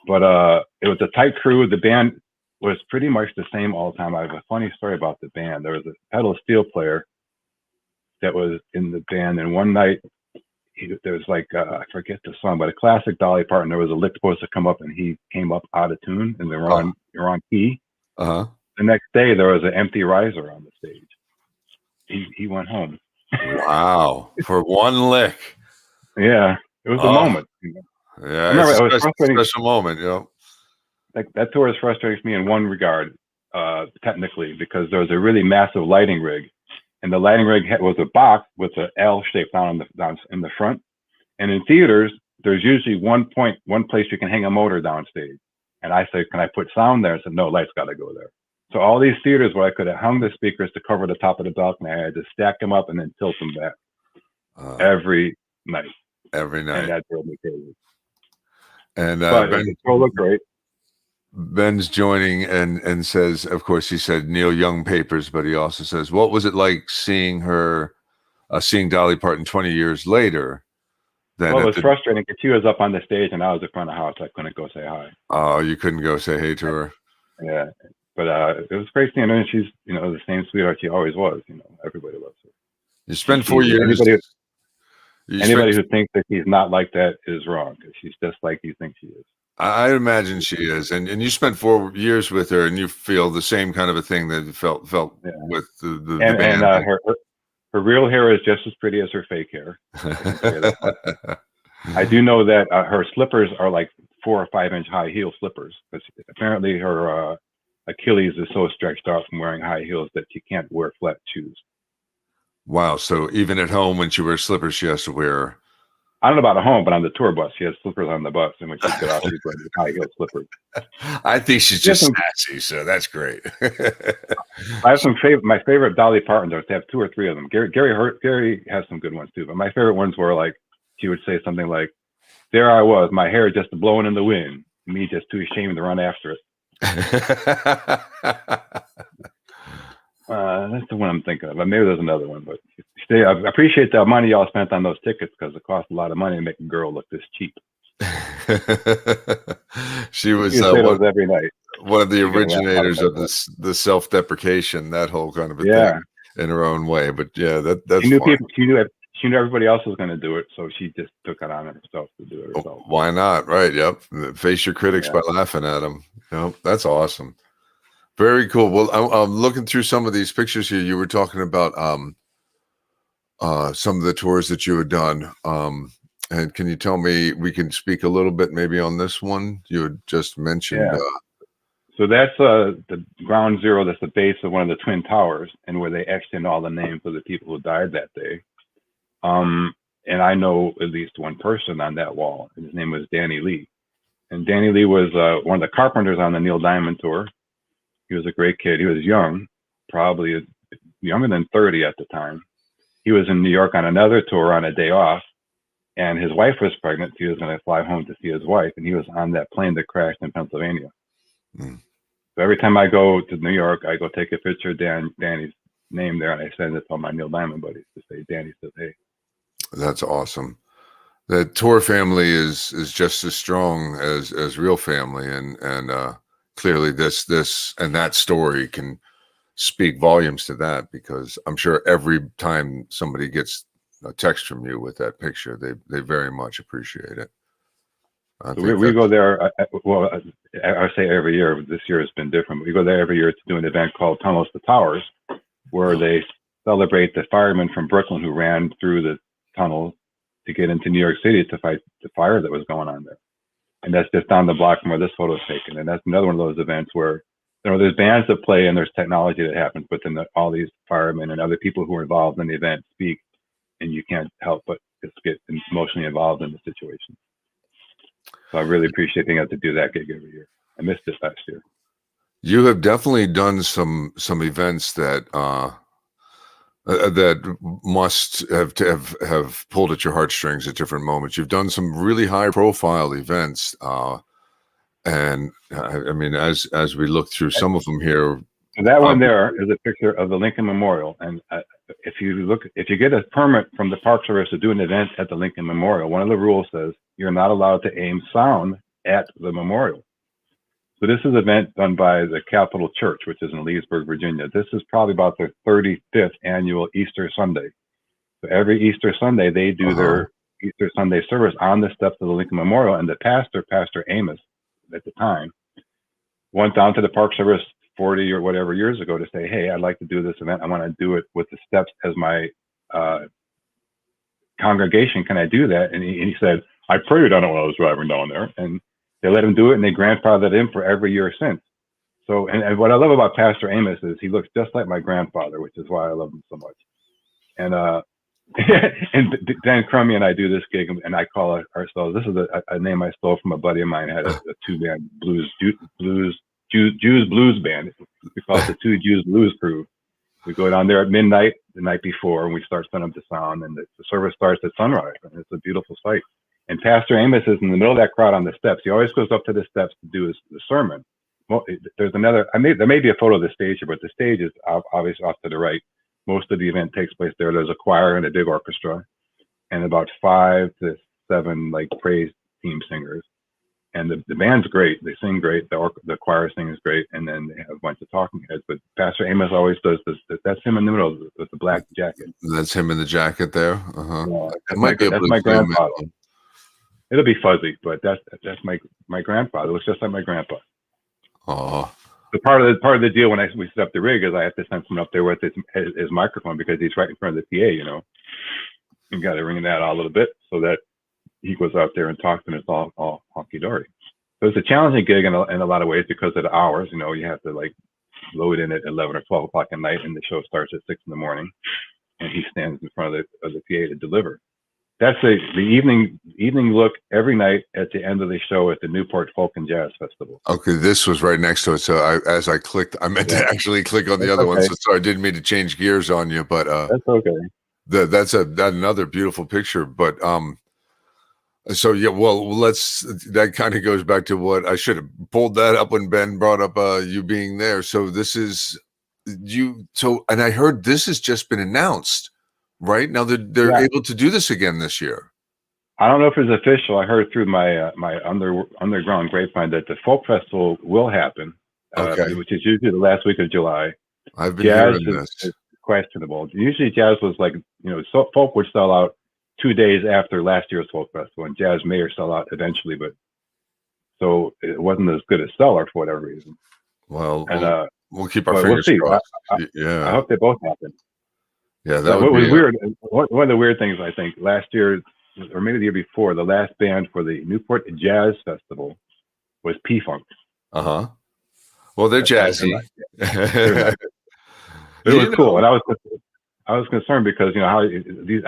But it was a tight crew. The band was pretty much the same all the time. I have a funny story about the band. There was a pedal steel player that was in the band, and one night, there was like I forget the song, but a classic Dolly Parton. There was a lick supposed to come up, and he came up out of tune, and they were on key. Uh-huh. The next day, there was an empty riser on the stage. He went home. Wow. For one lick. Yeah, it was a Oh, moment. I yeah. It's remember a it was frustrating. special moment, you know. Like that tour is frustrating to me in one regard, technically, because there was a really massive lighting rig, and the lighting rig was a box with an L shape down in the front. And in theaters, there's usually one place you can hang a motor downstage. And I said, "Can I put sound there?" I said, "No, lights got to go there." So all these theaters where I could have hung the speakers to cover the top of the balcony, I had to stack them up and then tilt them back Uh, every night, every and night. that drove me crazy. And But the show looked great. Ben's joining and says, of course, he said Neil Young papers, but he also says, what was it like seeing her, seeing Dolly Parton 20 years later? Then Well, it at was the frustrating because she was up on the stage and I was in front of the house. I couldn't go say hi. oh, you couldn't go say hey to her. Yeah, but it was great seeing her. And she's, the same sweetheart she always was. Everybody loves her. You spent 4 years. Anybody who thinks that she's not like that is wrong, because she's just like you think she is. I imagine she is, and you spent 4 years with her, and you feel the same kind of a thing that you felt Yeah. with the And band. her real hair is just as pretty as her fake hair. I can say that much. I do know that her slippers are like 4 or 5 inch high heel slippers, because apparently her Achilles is so stretched out from wearing high heels that she can't wear flat shoes. Wow! So even at home, when she wears slippers, she has to wear. I don't know about at home, but on the tour bus, she has slippers on the bus, and when she gets off, she's wearing high heel slippers. I think she's just sassy, so that's great. I have my favorite Dolly Partons. I have 2 or 3 of them. Gary has some good ones too, but my favorite ones were like, she would say something like, "There I was, my hair just blowing in the wind, me just too ashamed to run after it." That's the one I'm thinking of. Maybe there's another one, but I appreciate the money y'all spent on those tickets, because it cost a lot of money to make a girl look this cheap. She was every night. One of the originators of the self-deprecation, that whole kind of a thing in her own way. But yeah, that's she knew she knew everybody else was going to do it, so she just took it on herself to do it herself. Why not? Right? Yep. Face your critics by laughing at them. That's awesome. Very cool. Well, I'm looking through some of these pictures here. You were talking about some of the tours that you had done. And can you tell me, we can speak a little bit maybe on this one you had just mentioned? Yeah. So that's the ground zero. That's the base of one of the Twin Towers, and where they etched in all the names of the people who died that day. And I know at least one person on that wall. His name was Danny Lee. And Danny Lee was one of the carpenters on the Neil Diamond tour. He was a great kid. He was young, probably younger than 30 at the time. He was in New York on another tour on a day off, and his wife was pregnant. He was going to fly home to see his wife, and he was on that plane that crashed in Pennsylvania. So every time I go to New York, I go take a picture of Danny's name there, and I send it to all my Neil Diamond buddies to say, Danny says, hey. That's awesome. The tour family is just as strong as real family, and clearly this and that story can speak volumes to that, because I'm sure every time somebody gets a text from you with that picture, they very much appreciate it. So we go there. I say every year, but this year has been different. We go there every year to do an event called Tunnels to Towers, where they celebrate the firemen from Brooklyn who ran through the tunnel to get into New York City to fight the fire that was going on there. And that's just down the block from where this photo is taken. And that's another one of those events where there's bands that play and there's technology that happens, but then all these firemen and other people who are involved in the event speak, and you can't help but just get emotionally involved in the situation. So I really appreciate being able to do that gig every year. I missed it last year. You have definitely done some events that that must have pulled at your heartstrings at different moments. You've done some really high profile events, and I mean, as we look through some of them here, and that one there is a picture of the Lincoln Memorial. And if you get a permit from the Park Service to do an event at the Lincoln Memorial, one of the rules says you're not allowed to aim sound at the memorial. So this is an event done by the Capitol Church, which is in Leesburg, Virginia. This is probably about their 35th annual Easter Sunday. So every Easter Sunday, they do their Easter Sunday service on the steps of the Lincoln Memorial. And the Pastor Amos, at the time, went down to the Park Service 40 or whatever years ago to say, hey, I'd like to do this event. I want to do it with the steps as my congregation. Can I do that? And he said, I prayed on it when I was driving down there. And they let him do it, and they grandfathered him for every year since. So, and what I love about Pastor Amos is he looks just like my grandfather, which is why I love him so much. And and Dan Crummy and I do this gig, and I call it ourselves. This is a name I stole from a buddy of mine who had a two-band Jews blues band. We call it the Two Jews Blues Crew. We go down there at midnight the night before, and we start setting up the sound, and the service starts at sunrise, and it's a beautiful sight. And Pastor Amos is in the middle of that crowd on the steps. He always goes up to the steps to do the sermon. Well, there's another. There may be a photo of the stage here, but the stage is obviously off to the right. Most of the event takes place there. There's a choir and a big orchestra, and about 5 to 7 like praise team singers. And the band's great. They sing great. The choir sings great, and then they have a bunch of talking heads. But Pastor Amos always does this. That's him in the middle with the black jacket. That's him in the jacket there. Yeah, that's my grandfather. It'll be fuzzy, but that's my grandfather. It looks just like my grandpa. Oh. The part of the deal when we set up the rig is I have to send someone up there with his microphone because he's right in front of the PA. You know, you got to ring that out a little bit so that he goes out there and talks, and it's all honky-dory. So it's a challenging gig in a lot of ways because of the hours. You know, you have to like load in at 11 or 12 o'clock at night, and the show starts at 6 in the morning, and he stands in front of the PA to deliver. That's the evening look every night at the end of the show at the Newport Folk and Jazz Festival. Okay, this was right next to it. So as I clicked, I meant to actually click on the other one. So sorry, I didn't mean to change gears on you, but that's okay. That's another beautiful picture. But so yeah, well, that kind of goes back to what I should have pulled that up when Ben brought up you being there. So this is you. So, and I heard this has just been announced. Right now, they're able to do this again this year. I don't know if it's official. I heard through my underground grapevine that the folk festival will happen, which is usually the last week of July. I've been hearing this. Is questionable. Usually, jazz was like folk would sell out 2 days after last year's folk festival, and jazz may sell out eventually, but so it wasn't as good a seller for whatever reason. Well, and we'll keep our fingers crossed. I hope they both happen. Yeah, that what was weird. One of the weird things I think last year, or maybe the year before, the last band for the Newport Jazz Festival was P-Funk. Well, they're jazzy. It was cool, and I was concerned because how I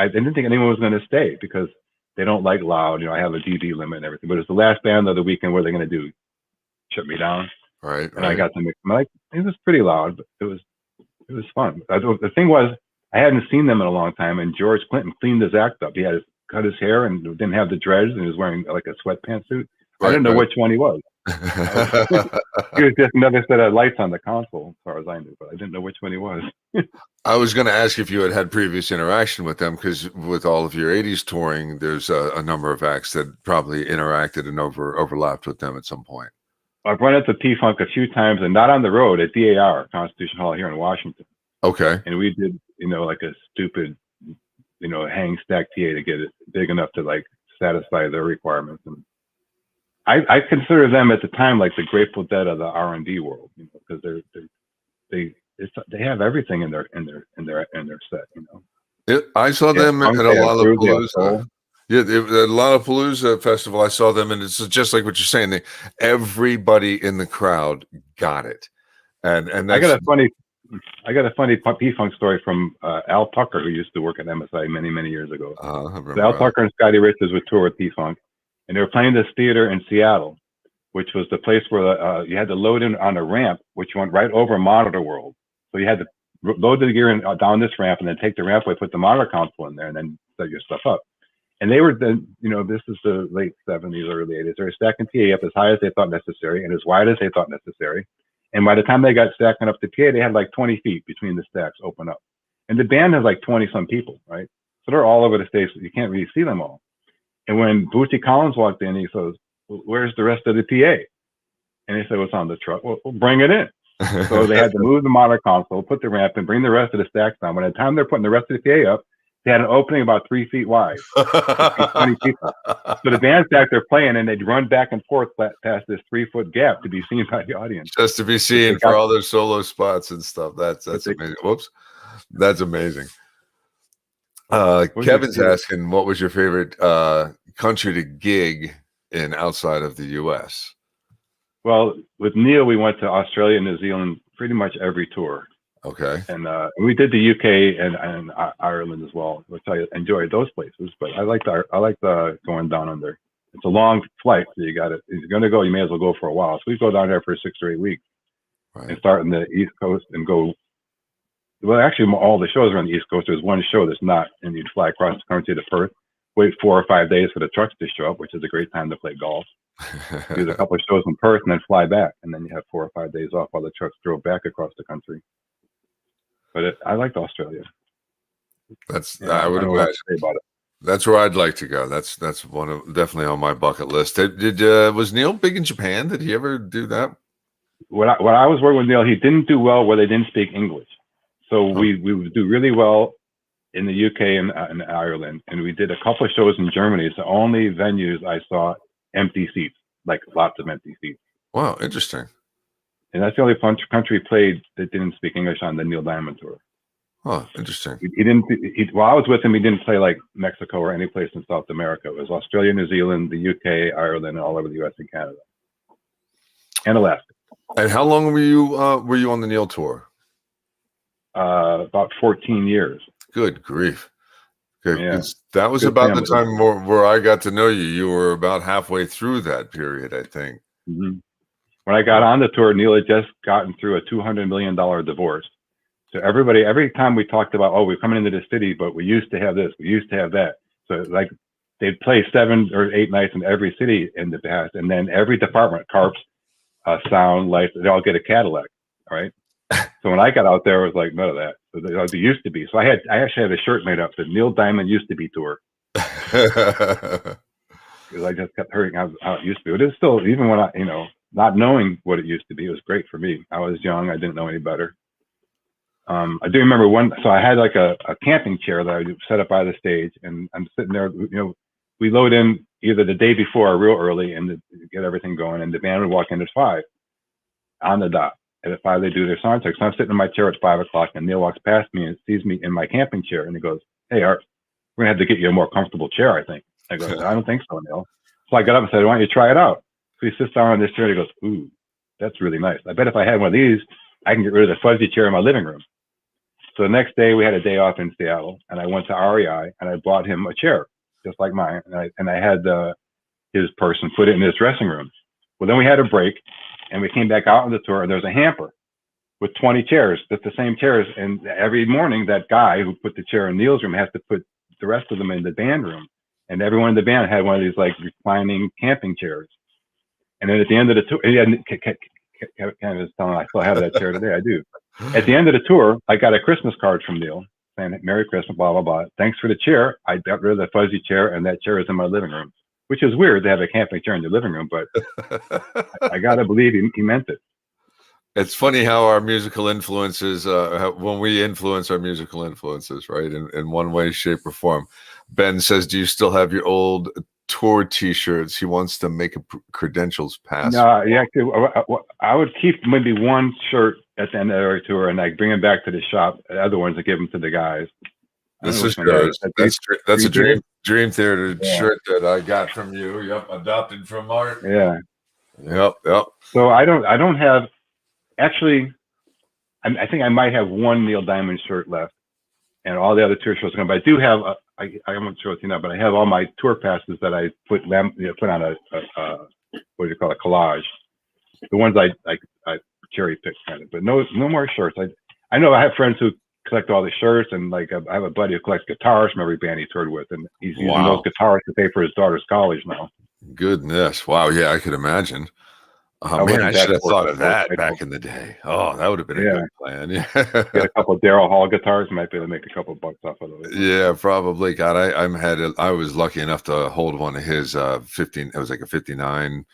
didn't think anyone was going to stay because they don't like loud. I have a dB limit and everything, but it's the last band of the weekend. What are they going to do? Shut me down? Right. And I got to mix. It was pretty loud, but it was fun. The thing was, I hadn't seen them in a long time, and George Clinton cleaned his act up. He had cut his hair and didn't have the dreads, and he was wearing like a sweatpants suit. I didn't know which one he was. He was just another set of lights on the console, as far as I knew, but I didn't know which one he was. I was going to ask if you had previous interaction with them, because with all of your 80s touring, there's a number of acts that probably interacted and overlapped with them at some point. I've run into P-Funk a few times, and not on the road, at DAR, Constitution Hall here in Washington. Okay. And we did, like a stupid, hang stack TA to get it big enough to like satisfy their requirements. And I consider them at the time like the Grateful Dead of the R&B world, because they have everything in their set. I saw them at a Lollapalooza. Yeah, at Lollapalooza festival, I saw them, and it's just like what you're saying. Everybody in the crowd got it, and I got a funny P-Funk story from Al Tucker, who used to work at MSI many years ago. Al Tucker and Scotty Richards would tour with P-Funk, and they were playing this theater in Seattle, which was the place where you had to load in on a ramp, which went right over Monitor World. So you had to load the gear down this ramp, and then take the ramp away, put the monitor console in there, and then set your stuff up. And they were then, this is the late 70s, early 80s. They were stacking PA up as high as they thought necessary and as wide as they thought necessary. And by the time they got stacking up the PA, they had like 20 feet between the stacks open up. And the band has like 20 some people, right? So they're all over the stage. So you can't really see them all. And when Bootsy Collins walked in, he says, "Where's the rest of the PA?" And he said, "What's on the truck?" "Well, bring it in." So they had to move the monitor console, put the ramp, and bring the rest of the stacks down. By the time they're putting the rest of the PA up, They had an opening about 3 feet wide to seat 20 people. So the band's back there playing, and they'd run back and forth past this 3-foot gap to be seen by the audience. Just to be seen for all their solo spots and stuff. That's amazing. Whoops. That's amazing. Kevin's asking, what was your favorite country to gig in outside of the U.S.? Well, with Neil, we went to Australia and New Zealand pretty much every tour. Okay. And we did the UK and Ireland as well, which I enjoyed those places. But I like going down under. It's a long flight, so you got it. If you're going to go, you may as well go for a while. So we go down there for 6 or 8 weeks, right, and start in the East Coast and go. Well, actually, all the shows are on the East Coast. There's one show that's not, and you'd fly across the country to Perth, wait 4 or 5 days for the trucks to show up, which is a great time to play golf. Do a couple of shows in Perth and then fly back, and then you have 4 or 5 days off while the trucks drove back across the country. But I liked Australia. I would imagine. About it. That's where I'd like to go. That's one of definitely on my bucket list. Was Neil big in Japan? Did he ever do that? When I was working with Neil, he didn't do well where they didn't speak English. So we would do really well in the UK and Ireland, and we did a couple of shows in Germany. It's the only venues I saw empty seats, like lots of empty seats. Wow, interesting. And that's the only country played that didn't speak English on the Neil Diamond tour. Oh, interesting. He didn't. While I was with him, he didn't play like Mexico or any place in South America. It was Australia, New Zealand, the UK, Ireland, and all over the US and Canada, and Alaska. And how long were you on the Neil tour? About 14 years. Good grief. Okay, yeah. That was about the time where I got to know you. You were about halfway through that period, I think. Mm-hmm. When I got on the tour, Neil had just gotten through a $200 million divorce. So every time we talked about, we're coming into the city, but we used to have this, we used to have that. So like they'd play 7 or 8 nights in every city in the past. And then every department, carps, sound, lights, they all get a Cadillac, right? So when I got out there, it was like, none of that. So they used to be. So I actually had a shirt made up that Neil Diamond used to be tour. Because I just kept hearing how it used to be. But it's still, even when not knowing what it used to be, it was great for me. I was young. I didn't know any better. I do remember so I had like a camping chair that I set up by the stage, and I'm sitting there, we load in either the day before or real early and to get everything going, and the band would walk in at 5 on the dot. And at 5, they do their sound check. So I'm sitting in my chair at 5 o'clock, and Neil walks past me and sees me in my camping chair, and he goes, "Hey, Art, we're gonna have to get you a more comfortable chair, I think." I go, "I don't think so, Neil." So I got up and said, "Why don't you try it out?" So he sits down on this chair, and he goes, "Ooh, that's really nice. I bet if I had one of these, I can get rid of the fuzzy chair in my living room." So the next day we had a day off in Seattle, and I went to REI and I bought him a chair just like mine, and I had his person put it in his dressing room. Well, then we had a break, and we came back out on the tour, and there's a hamper with 20 chairs, just the same chairs. And every morning, that guy who put the chair in Neil's room has to put the rest of them in the band room, and everyone in the band had one of these like reclining camping chairs. And then at the end of the tour, Ken was telling me I still have that chair today. I do. At the end of the tour, I got a Christmas card from Neil saying, "Merry Christmas, blah, blah, blah. Thanks for the chair. I got rid of the fuzzy chair, and that chair is in my living room," which is weird to have a camping chair in your living room, but I got to believe he meant it. It's funny how our musical influences, when we influence our musical influences, right, in one way, shape, or form. Ben says, "Do you still have your old tour T-shirts?" He wants to make a credentials pass. No, yeah, I would keep maybe one shirt at the end of every tour, and I bring them back to the shop. The other ones I give them to the guys. This is yours. That's a Dream Theater shirt that I got from you. Yep, adopted from Art. Yeah. Yep. So I don't have. Actually, I think I might have one Neil Diamond shirt left, and all the other tour shirts are gone. But I do have. I won't show it to you now, but I have all my tour passes that I put on a what do you call it, collage. The ones I cherry picked kind of, but no more shirts. I know I have friends who collect all the shirts, and like I have a buddy who collects guitars from every band he toured with, and he's using those guitars to pay for his daughter's college now. Goodness, wow, yeah, I could imagine. Man, I should have thought of that back in the day. Oh, that would have been a good plan. Yeah, get a couple of Daryl Hall guitars, might be able to make a couple of bucks off of those. Yeah, probably. God, I was lucky enough to hold one of his 15. It was like a 59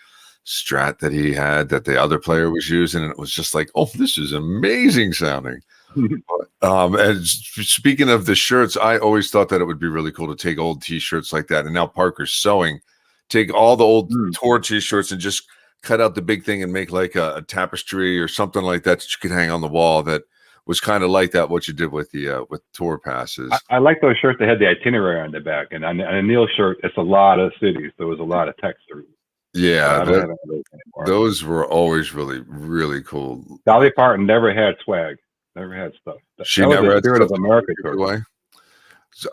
Strat that he had that the other player was using, and it was just like, oh, this is amazing sounding. And speaking of the shirts, I always thought that it would be really cool to take old T-shirts like that. And now Parker's Sewing, take all the old tour T-shirts and just cut out the big thing and make like a tapestry or something like that that you could hang on the wall. That was kind of like that. What you did with the with tour passes. I like those shirts that had the itinerary on the back, and on a Neil shirt, it's a lot of cities. There was a lot of text to read. Yeah, I don't have those anymore. Those were always really, really cool. Dolly Parton never had swag, never had stuff. She never had Spirit of America tour.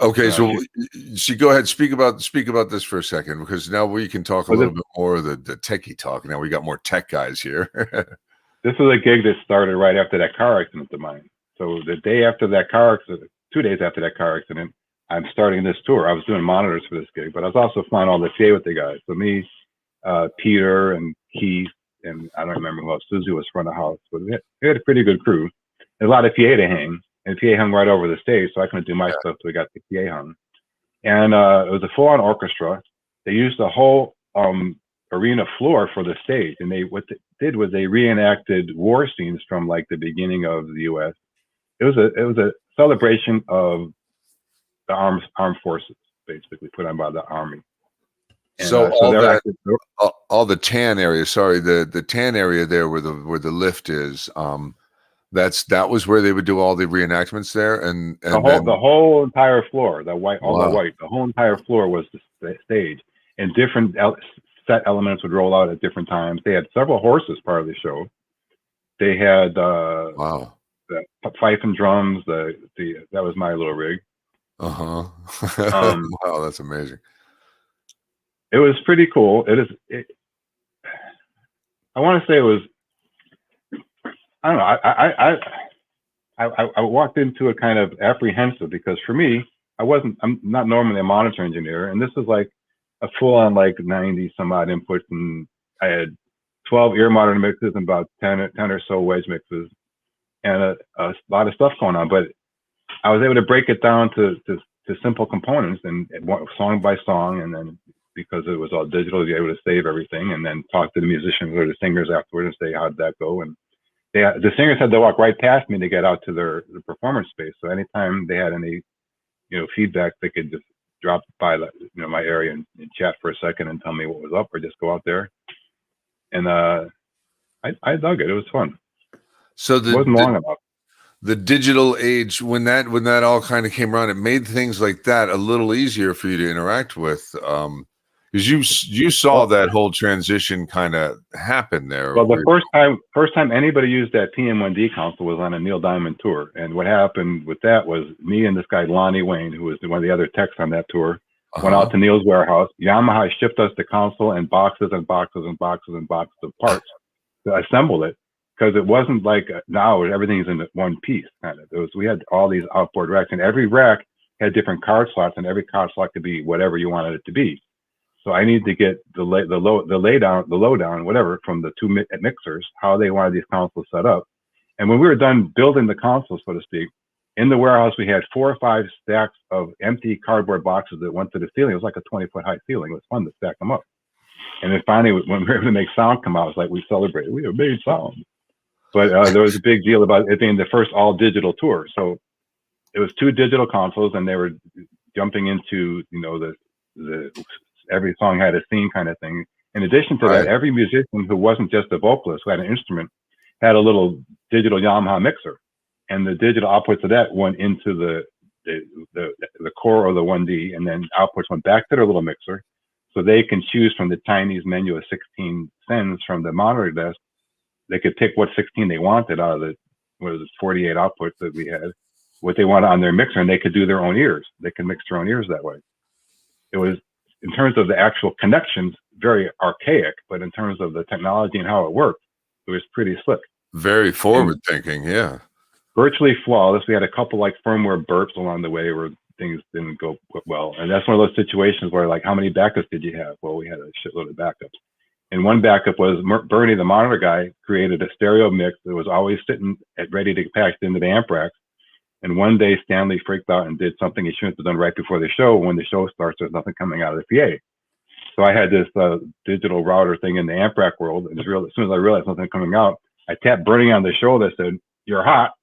Okay, so go ahead, speak about this for a second, because now we can talk a little bit more of the techie talk. Now we got more tech guys here. This was a gig that started right after that car accident of mine. So the day after that car accident, 2 days after that car accident, I'm starting this tour. I was doing monitors for this gig, but I was also flying all the PA with the guys. So me, Peter, and Keith, and I don't remember who else. Susie was front of house, but we had a pretty good crew. And a lot of PA to hang, and PA hung right over the stage, so I couldn't do my stuff till we got the PA hung. And it was a full-on orchestra. They used the whole arena floor for the stage, and what they did was they reenacted war scenes from like the beginning of the U.S. It was a celebration of the armed forces, basically put on by the Army. And, so all the tan area, sorry, the tan area there where the lift is, that was where they would do all the reenactments there, and the whole entire floor, the whole entire floor was the stage, and different set elements would roll out at different times. They had several horses part of the show. They had the fife and drums. That was my little rig. Wow, that's amazing. It was pretty cool. I want to say it was. I don't know. I walked into it kind of apprehensive, because for me, I'm not normally a monitor engineer, and this is like a full-on like 90 some odd inputs, and I had 12 ear monitor mixes and about 10 or so wedge mixes, and a lot of stuff going on. But I was able to break it down to simple components, and song by song, and then because it was all digital, you're able to save everything, and then talk to the musicians or the singers afterward and say, how did that go? And the singers had to walk right past me to get out to the performance space. So anytime they had any, feedback, they could just drop by my area and chat for a second and tell me what was up, or just go out there. And I dug it. It was fun. So it wasn't long enough. The digital age, when that all kind of came around, it made things like that a little easier for you to interact with, because you saw that whole transition kind of happen there. Well, the first time anybody used that TM1D console was on a Neil Diamond tour, and what happened with that was me and this guy Lonnie Wayne, who was one of the other techs on that tour, went out to Neil's warehouse. Yamaha shipped us the console and boxes and boxes and boxes and boxes of parts to assemble it, because it wasn't like now everything's in one piece kind of. We had all these outboard racks, and every rack had different card slots, and every card slot could be whatever you wanted it to be. So I need to get the lowdown, whatever, from the two mixers, how they wanted these consoles set up. And when we were done building the consoles, so to speak, in the warehouse, we had 4 or 5 stacks of empty cardboard boxes that went to the ceiling. It was like a 20-foot high ceiling. It was fun to stack them up. And then finally, when we were able to make sound come out, it was like we celebrated. We have made sound. But there was a big deal about it being the first all-digital tour. So it was 2 digital consoles, and they were jumping into, the every song had a theme kind of thing. In addition to that, every musician who wasn't just a vocalist, who had an instrument, had a little digital Yamaha mixer, and the digital outputs of that went into the core of the 1D, and then outputs went back to their little mixer, so they can choose from the Chinese menu of 16 sends from the monitor desk. They could pick what 16 they wanted out of the 48 outputs that we had, what they wanted on their mixer, and they could do their own ears. They could mix their own ears that way. It was, in terms of the actual connections, very archaic, but in terms of the technology and how it worked, it was pretty slick. Very forward thinking, yeah. Virtually flawless. We had a couple like firmware burps along the way where things didn't go well. And that's one of those situations where, like, how many backups did you have? Well, we had a shitload of backups. And one backup was Bernie, the monitor guy, created a stereo mix that was always sitting ready to get packed into the amp racks. And one day Stanley freaked out and did something he shouldn't have done right before the show. When the show starts, there's nothing coming out of the PA. So I had this digital router thing in the amp rack world. And as soon as I realized nothing coming out, I tapped Bernie on the shoulder, said, "You're hot."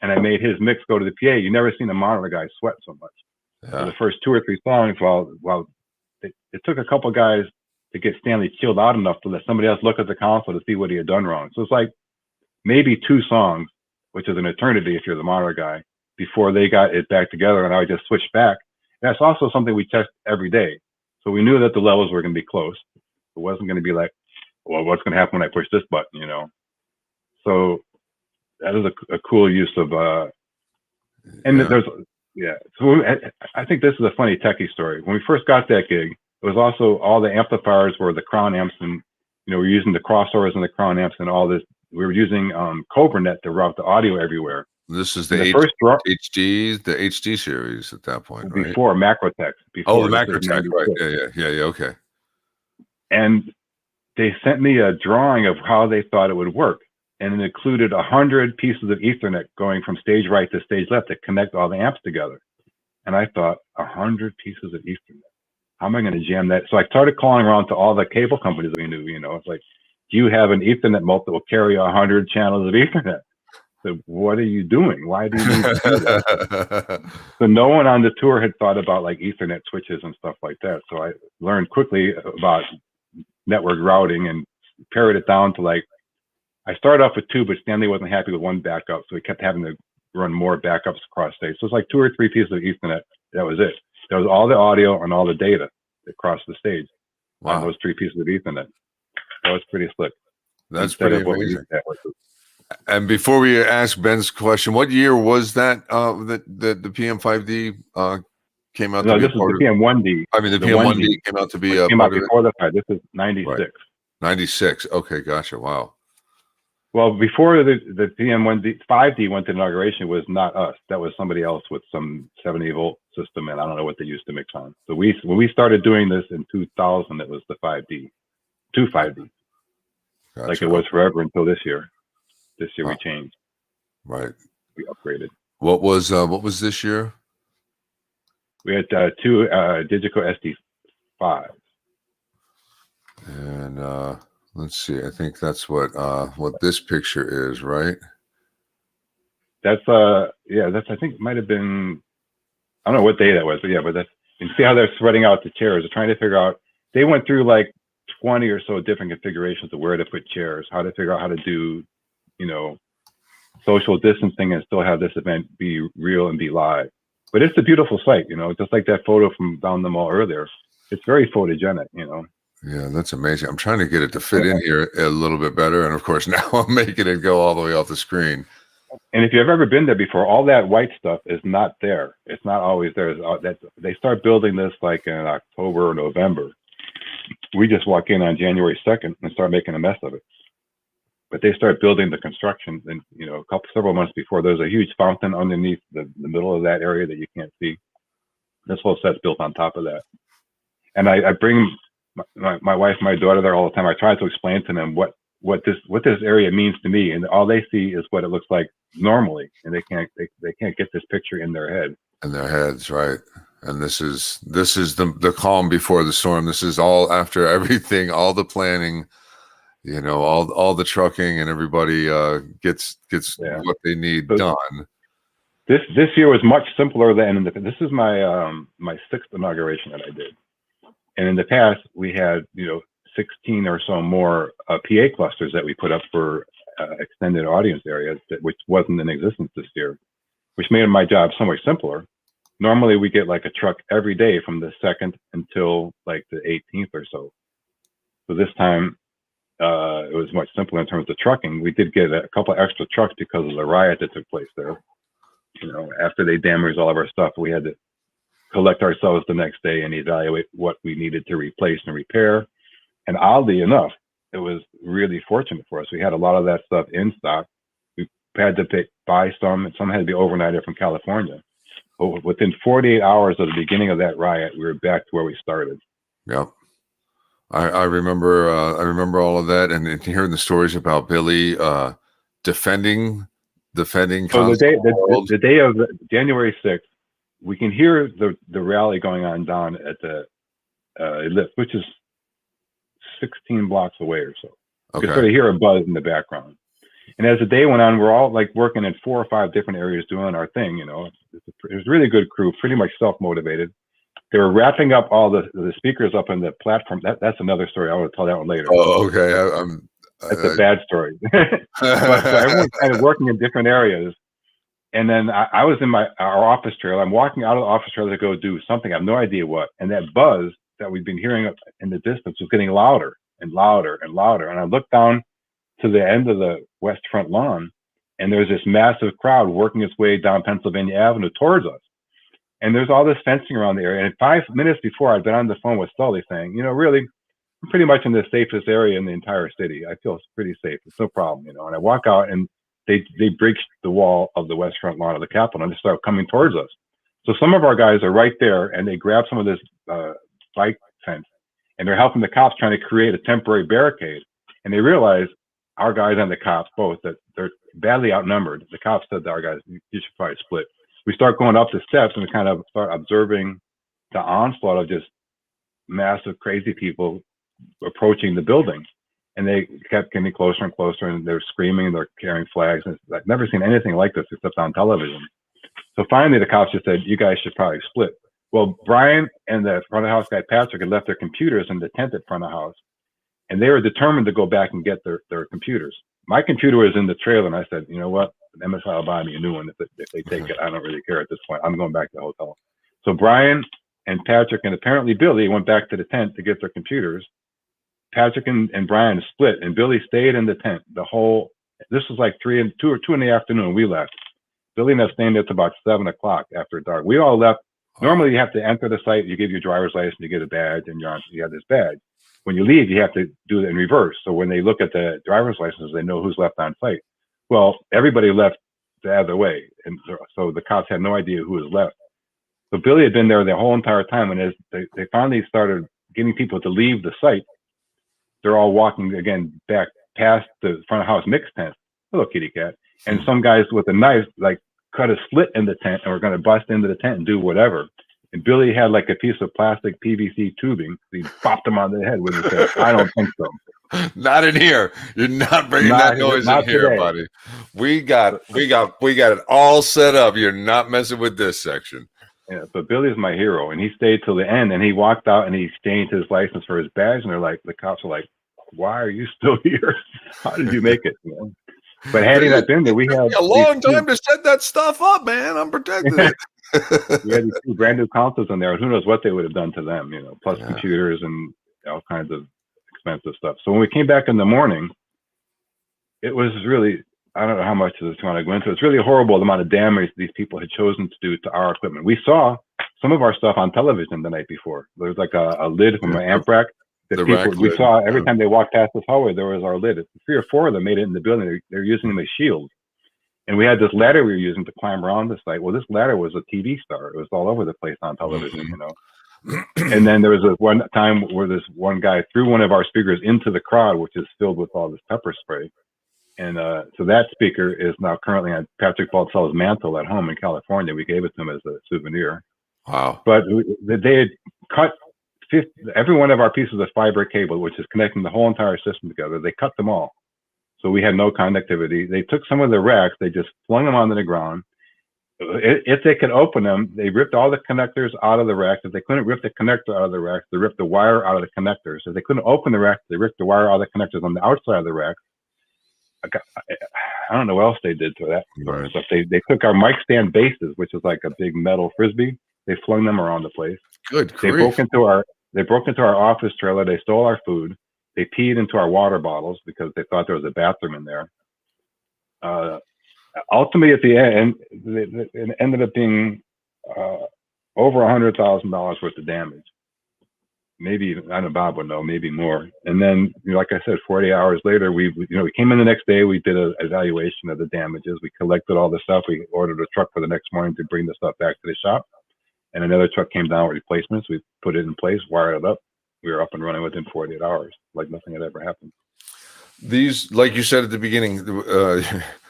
and I made his mix go to the PA. You never seen a monitor guy sweat so much. Yeah. The first 2 or 3 songs, while it took a couple guys to get Stanley chilled out enough to let somebody else look at the console to see what he had done wrong. So it's like maybe 2 songs, which is an eternity if you're the monitor guy, before they got it back together, and I would just switch back. And that's also something we test every day. So we knew that the levels were going to be close. It wasn't going to be like, well, what's going to happen when I push this button, you know? So that is a cool use of, and there's, yeah. So I think this is a funny techie story. When we first got that gig, it was also all the amplifiers were the Crown amps, and you know we're using the crossovers and the Crown amps and all this. We were using CobraNet to route the audio everywhere. This is the HD, the HD series at that point, right? Before Macrotex. Oh, the Macrotex, right? Yeah. Okay. And they sent me a drawing of how they thought it would work, and it included 100 pieces of Ethernet going from stage right to stage left to connect all the amps together. And I thought, 100 pieces of Ethernet. How am I going to jam that? So I started calling around to all the cable companies that we knew. You know, it's like, do you have an Ethernet mult that will carry 100 channels of Ethernet? So what are you doing? Why do you need to do that? So no one on the tour had thought about like Ethernet switches and stuff like that. So I learned quickly about network routing and pared it down to like, I started off with 2, but Stanley wasn't happy with 1 backup. So he kept having to run more backups across stage. So it's like 2 or 3 pieces of Ethernet. That was it. That was all the audio and all the data across the stage on those 3 pieces of Ethernet. That was pretty slick. That's pretty amazing. And before we ask Ben's question, what year was that that the PM5D came out? No, this is the PM1D. I mean, the PM1D came out to be came out before the 5. This is 96. Right. 96. Okay, gotcha. Wow. Well, before the PM1D 5D went to inauguration, it was not us. That was somebody else with some 70-volt system, and I don't know what they used to mix on. So when we started doing this in 2000, it was the 5D, 5D. Gotcha. Like it was forever until this year. This year we changed. Right. We upgraded. What was this year? We had 2 Digico SD5s. And let's see. I think that's what this picture is, right? That's I think it might have been, I don't know what day that was, but yeah, but that's, you see how they're spreading out the chairs. They're trying to figure out, they went through like 20 or so different configurations of where to put chairs, how to figure out how to do, you know, social distancing and still have this event be real and be live. But it's a beautiful sight, you know, just like that photo from down the mall earlier. It's very photogenic, you know. Yeah, that's amazing. I'm trying to get it to fit in here a little bit better. And of course, now I'm making it go all the way off the screen. And if you've ever been there before, all that white stuff is not there. It's not always there. They start building this like in October or November. We just walk in on January 2nd and start making a mess of it. But they start building the construction, and you know, several months before. There's a huge fountain underneath the middle of that area that you can't see. This whole set's built on top of that. And I bring my wife, my daughter there all the time. I try to explain to them what this area means to me, and all they see is what it looks like normally, and they can't get this picture in their head. In their heads, right? And this is the calm before the storm. This is all after everything, all the planning. You know, all the trucking, and everybody gets what they need done. This year was much simpler than this is my my 6th inauguration that I did, and in the past we had 16 or so more PA clusters that we put up for extended audience areas, which wasn't in existence this year, which made my job so much simpler. Normally we get like a truck every day from the 2nd until like the 18th or so. So this time. It was much simpler in terms of trucking. We did get a couple of extra trucks because of the riot that took place there. You know, after they damaged all of our stuff, we had to collect ourselves the next day and evaluate what we needed to replace and repair. And oddly enough, it was really fortunate for us. We had a lot of that stuff in stock. We had to buy some, and some had to be overnighted from California. But within 48 hours of the beginning of that riot, we were back to where we started. Yep. I remember all of that, and hearing the stories about Billy defending. So the day of January 6th, we can hear the rally going on down at the Ellipse, which is 16 blocks away or so. You can sort of hear a buzz in the background. And as the day went on, we're all like working in 4 or 5 different areas doing our thing. You know, it was a really good crew, pretty much self-motivated. They were wrapping up all the speakers up on the platform. That's another story. I want to tell that one later. Oh, okay. That's a bad story. But so everyone's kind of working in different areas. And then I was in our office trailer. I'm walking out of the office trailer to go do something. I have no idea what. And that buzz that we've been hearing in the distance was getting louder and louder and louder. And I looked down to the end of the west front lawn, and there's this massive crowd working its way down Pennsylvania Avenue towards us. And there's all this fencing around the area. And 5 minutes before, I'd been on the phone with Sully saying, you know, really, I'm pretty much in the safest area in the entire city. I feel pretty safe. It's no problem, you know. And I walk out, and they breached the wall of the west front lawn of the Capitol, and they start coming towards us. So some of our guys are right there, and they grab some of this bike fence, and they're helping the cops trying to create a temporary barricade. And they realize, our guys and the cops both, that they're badly outnumbered. The cops said to our guys, you should probably split. We start going up the steps, and we kind of start observing the onslaught of just massive, crazy people approaching the building. And they kept getting closer and closer, and they're screaming, and they're carrying flags. And I've never seen anything like this except on television. So finally, the cops just said, you guys should probably split. Well, Brian and the front of house guy, Patrick, had left their computers in the tent at front of house. And they were determined to go back and get their computers. My computer was in the trailer, and I said, you know what? MSI will buy me a new one if they take it. I don't really care at this point. I'm going back to the hotel. So Brian and Patrick and apparently Billy went back to the tent to get their computers. Patrick and Brian split, and Billy stayed in the tent the whole. This was like 2 in the afternoon. We left. Billy and I stayed there till about 7 o'clock after dark. We all left. Normally, you have to enter the site. You give your driver's license, you get a badge, and you have this badge. When you leave, you have to do it in reverse. So when they look at the driver's license, they know who's left on site. Well, everybody left the other way, and so the cops had no idea who was left. So Billy had been there the whole entire time, and as they finally started getting people to leave the site, they're all walking again back past the front of house mix tent. Hello, kitty cat. And some guys with a knife like cut a slit in the tent and were going to bust into the tent and do whatever. And Billy had like a piece of plastic PVC tubing. He bopped him on the head with his head. I don't think so. Not in here. You're not bringing that noise in here, today, buddy. We got it all set up. You're not messing with this section. Yeah, so Billy's my hero, and he stayed till the end, and he walked out and he exchanged his license for his badge, and they're like, the cops are like, why are you still here? How did you make it? You know? But had he not been there, we had a long time to set that stuff up, man. I'm protected. We had these 2 brand new consoles in there. Who knows what they would have done to them, you know, plus computers and all kinds of expensive stuff. So when we came back in the morning, it was really, I don't know how much of this want to go into. It's really horrible the amount of damage these people had chosen to do to our equipment. We saw some of our stuff on television the night before. There was like a lid from an amp rack that we saw every time they walked past this hallway. There was our lid. 3 or 4 of them made it in the building. They're using them as shields. And we had this ladder we were using to climb around the site. Well, this ladder was a TV star. It was all over the place on television, you know. And then there was one time where this one guy threw one of our speakers into the crowd, which is filled with all this pepper spray. And so that speaker is now currently on Patrick Baltzell's mantle at home in California. We gave it to him as a souvenir. Wow. But they had cut every one of our pieces of fiber cable, which is connecting the whole entire system together. They cut them all. So we had no connectivity. They took some of the racks, they just flung them onto the ground. If they could open them, they ripped all the connectors out of the racks. If they couldn't rip the connector out of the racks, they ripped the wire out of the connectors. If they couldn't open the racks, they ripped the wire out of the connectors on the outside of the racks. I don't know what else they did to that sort of stuff. They took our mic stand bases, which is like a big metal frisbee. They flung them around the place. Good grief. They broke into our office trailer. They stole our food. They peed into our water bottles because they thought there was a bathroom in there. Ultimately, at the end, it ended up being over $100,000 worth of damage. Maybe, I don't know, Bob would know, maybe more. And then, you know, like I said, 40 hours later, we came in the next day. We did an evaluation of the damages. We collected all the stuff. We ordered a truck for the next morning to bring the stuff back to the shop. And another truck came down with replacements. We put it in place, wired it up. We were up and running within 48 hours, like nothing had ever happened. These, like you said at the beginning,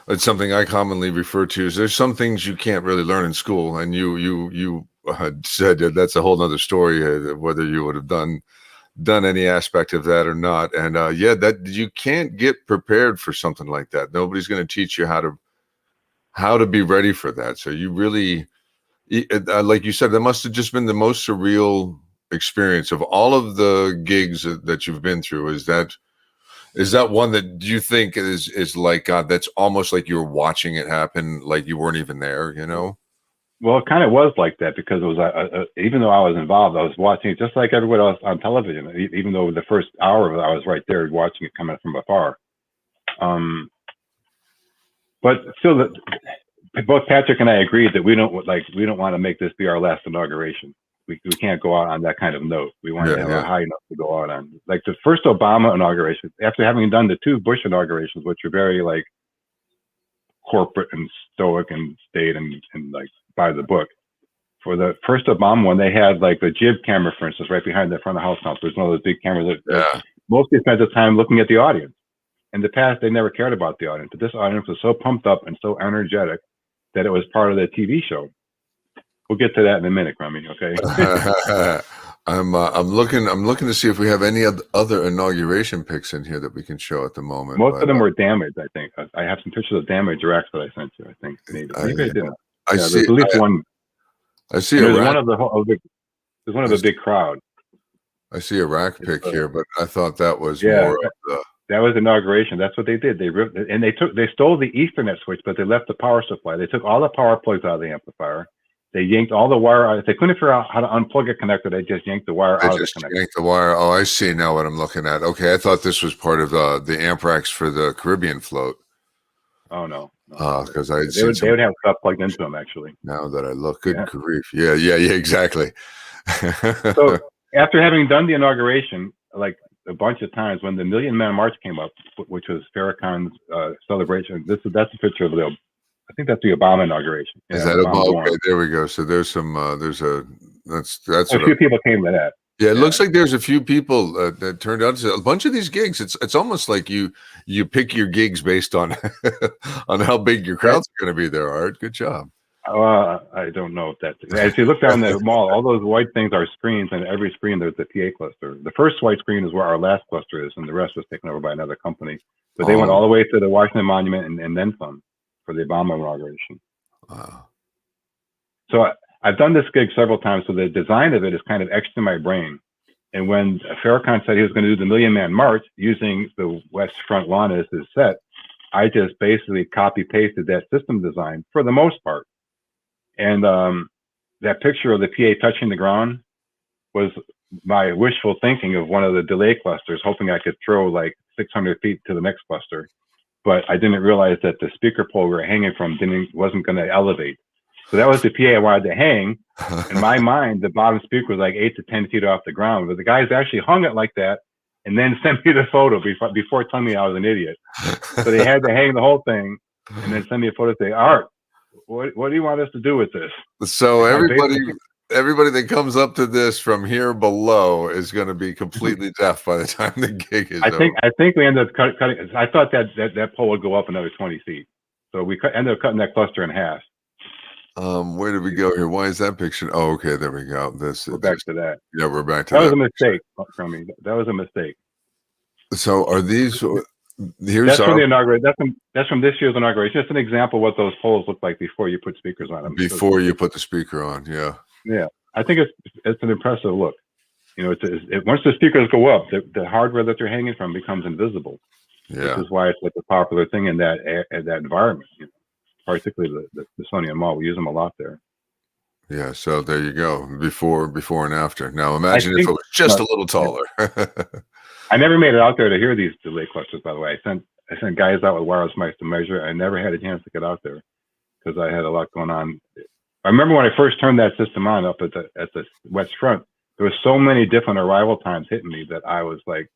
it's something I commonly refer to as there's some things you can't really learn in school. And you said that that's a whole nother story, whether you would have done done any aspect of that or not. And yeah, that you can't get prepared for something like that. Nobody's going to teach you how to be ready for that. So you really, like you said, that must have just been the most surreal experience of all of the gigs that you've been through. Is that one that you think is like, God, that's almost like you were watching it happen, like you weren't even there, you know? Well, it kind of was like that because it was even though I was involved, I was watching it just like everyone else on television. Even though the first hour of it, I was right there watching it coming from afar. But still, both Patrick and I agreed that we don't want to make this be our last inauguration. We can't go out on that kind of note. We want to have a high note to go out on. Like the first Obama inauguration, after having done the two Bush inaugurations, which were very like corporate and stoic and staid and like by the book. For the first Obama one, they had like the jib camera, for instance, right behind the front of House Counsel. There's one of those big cameras that mostly spent the time looking at the audience. In the past, they never cared about the audience, but this audience was so pumped up and so energetic that it was part of the TV show. We'll get to that in a minute, Rummy. Okay. I'm looking to see if we have any other inauguration pics in here that we can show at the moment. Most of them were damaged, I think. I have some pictures of damaged racks that I sent you. I think maybe I didn't. I see. There's at least one. I see there's one of the there's one of the big crowd. I see a rack pic here, but I thought that was more of the. That was inauguration. That's what they did. They ripped and they stole the Ethernet switch, but they left the power supply. They took all the power plugs out of the amplifier. They yanked all the wire out. If they couldn't figure out how to unplug a connector, they just yanked the wire out of the connector. Yanked the wire. Oh, I see now what I'm looking at. Okay, I thought this was part of the amp racks for the Caribbean float. Oh no. Because they would have stuff plugged into them actually. Now that I look, good grief. Yeah, exactly. So after having done the inauguration, like a bunch of times, when the Million Man March came up, which was Farrakhan's celebration, that's a picture of I think that's the Obama inauguration. Is that Obama? Okay, there we go. So there's some. That's a few people came to that. Yeah, it looks like there's a few people that turned out to a bunch of these gigs. It's almost like you pick your gigs based on on how big your crowd's going to be there. Art, good job. I don't know if that's. As you look down the mall, all those white things are screens, and every screen there's a PA cluster. The first white screen is where our last cluster is, and the rest was taken over by another company. But they went all the way to the Washington Monument and then some for the Obama inauguration. Wow. So I've done this gig several times, so the design of it is kind of etched in my brain. And when Farrakhan said he was going to do the Million Man March using the West Front lawn as his set, I just basically copy pasted that system design for the most part. And that picture of the PA touching the ground was my wishful thinking of one of the delay clusters, hoping I could throw like 600 feet to the next cluster. But I didn't realize that the speaker pole we were hanging from wasn't going to elevate. So that was the PA I wanted to hang. In my mind, the bottom speaker was like 8 to 10 feet off the ground. But the guys actually hung it like that and then sent me the photo before telling me I was an idiot. So they had to hang the whole thing and then send me a photo and say, Art, what do you want us to do with this? So everybody that comes up to this from here below is going to be completely deaf by the time the gig is over. I think we ended up cutting. I thought that pole would go up another 20 feet. So we ended up cutting that cluster in half. Where did we go here? Why is that picture? Oh, okay, there we go. We're back to that. Yeah, we're back to that. That was a mistake from me. That was a mistake. So are these? That's from the inauguration. That's from this year's inauguration. Just an example of what those poles look like before you put speakers on them. Before you put the speaker on, yeah. Yeah, I think it's an impressive look. You know, once the speakers go up, the hardware that they're hanging from becomes invisible. Yeah, this is why it's like a popular thing in that environment. You know, particularly the Smithsonian Mall, we use them a lot there. Yeah, so there you go. Before and after. Now imagine if it was just a little taller. I never made it out there to hear these delay clusters. By the way, I sent guys out with wireless mics to measure. I never had a chance to get out there because I had a lot going on. I remember when I first turned that system on up at the West Front, there was so many different arrival times hitting me that I was like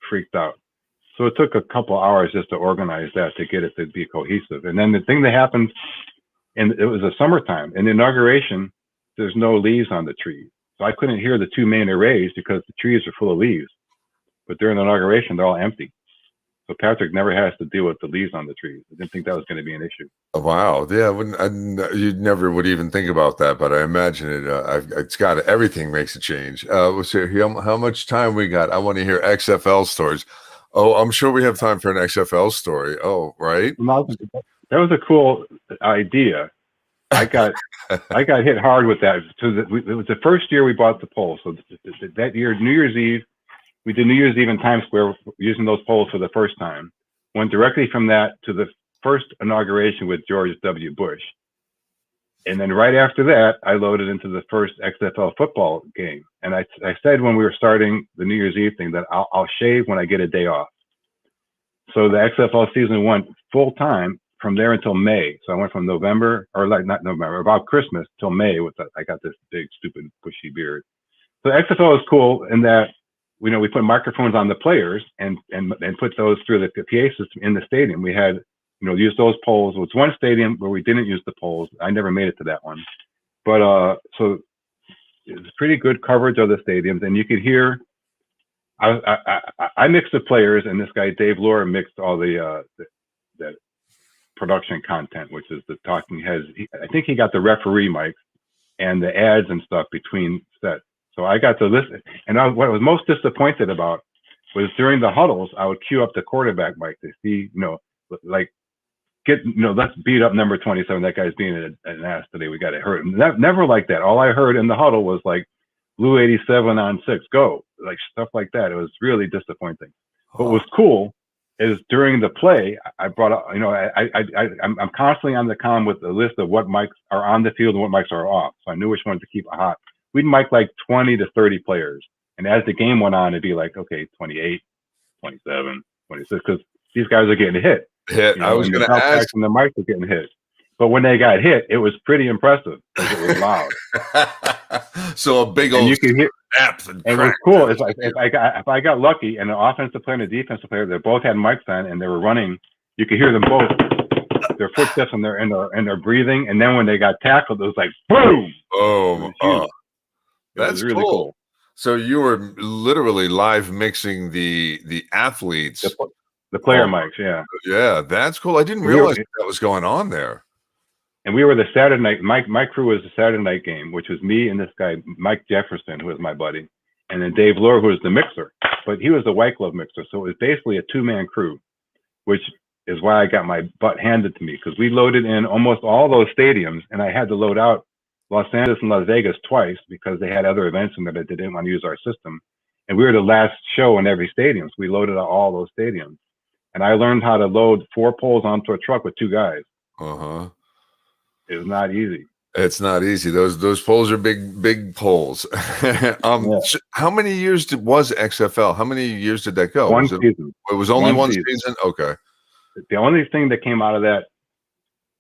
freaked out. So it took a couple hours just to organize that to get it to be cohesive. And then the thing that happened, and it was a summertime, in the inauguration, there's no leaves on the trees. So I couldn't hear the two main arrays because the trees are full of leaves. But during the inauguration, they're all empty. So Patrick never has to deal with the leaves on the trees. I didn't think that was going to be an issue. Wow. Yeah. You never would even think about that, but I imagine it. It's got everything makes a change. Let's see how much time we got. I want to hear XFL stories. Oh, I'm sure we have time for an XFL story. Oh, right. That was a cool idea. I got hit hard with that. So it was the first year we bought the pole. So that year, New Year's Eve, we did New Year's Eve in Times Square using those poles for the first time. Went directly from that to the first inauguration with George W. Bush. And then right after that, I loaded into the first XFL football game. And I said when we were starting the New Year's Eve thing that I'll shave when I get a day off. So the XFL season went full time from there until May. So I went from November, or like not November, about Christmas till May I got this big, stupid, bushy beard. So XFL is cool in that, we put microphones on the players and put those through the PA system in the stadium. We had, use those poles. It was one stadium where we didn't use the poles. I never made it to that one. But so it was pretty good coverage of the stadiums. And you could hear, I mixed the players, and this guy, Dave Laura, mixed all the production content, which is the talking heads. I think he got the referee mics and the ads and stuff between sets. So I got to listen, and what I was most disappointed about was during the huddles, I would cue up the quarterback mic to see, like, let's beat up number 27. That guy's being an ass today. We got to hurt him. Never like that. All I heard in the huddle was like, Blue 87 on 6, go, like stuff like that. It was really disappointing. But what was cool is during the play, I brought up, I'm constantly on the comm with a list of what mics are on the field and what mics are off. So I knew which ones to keep hot. We'd mic like 20 to 30 players. And as the game went on, it'd be like, okay, 28, 27, 26, because these guys are getting hit. I was going to ask. And the mics are getting hit. But when they got hit, it was pretty impressive because it was loud. So a big old, and you could hear, and it was cool. It's like if I got lucky and an offensive player and a defensive player, they both had mics on and they were running, you could hear them both, their footsteps and their breathing. And then when they got tackled, it was like boom. That's really cool. So you were literally live mixing the athletes, the player mics. Yeah, that's cool. I didn't realize that was going on there. And we were the Saturday night. My crew was the Saturday night game, which was me and this guy Mike Jefferson, who was my buddy, and then Dave Lohr, who was the mixer. But he was the white glove mixer, so it was basically a 2-man crew, which is why I got my butt handed to me, because we loaded in almost all those stadiums, and I had to load out Los Angeles and Las Vegas twice because they had other events in there that they didn't want to use our system. And we were the last show in every stadium, so we loaded out all those stadiums. And I learned how to load 4 poles onto a truck with 2 guys. It was not easy. It's not easy. Those poles are big poles. How many years was XFL? How many years did that go? One season. It was only one season? Okay. The only thing that came out of that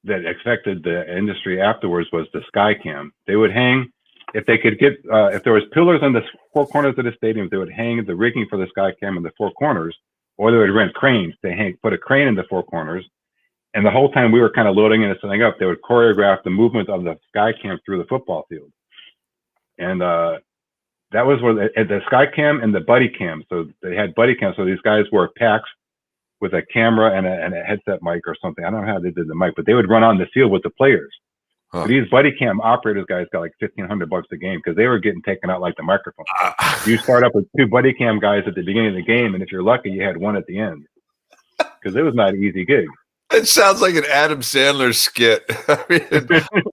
affected the industry afterwards was the sky cam. They would hang, if they could get, if there was pillars on the 4 corners of the stadium, they would hang the rigging for the sky cam in the 4 corners, or they would rent cranes. They put a crane in the 4 corners. And the whole time we were kind of loading and setting up, they would choreograph the movement of the sky cam through the football field. And that was where the sky cam and the buddy cam. So they had buddy cam. So these guys wore packs with a camera and a headset mic or something. I don't know how they did the mic, but they would run on the field with the players. So these buddy cam operators guys got like $1,500 a game because they were getting taken out like the microphone. You start up with 2 buddy cam guys at the beginning of the game, and if you're lucky, you had 1 at the end, because it was not an easy gig. It sounds like an Adam Sandler skit. I mean,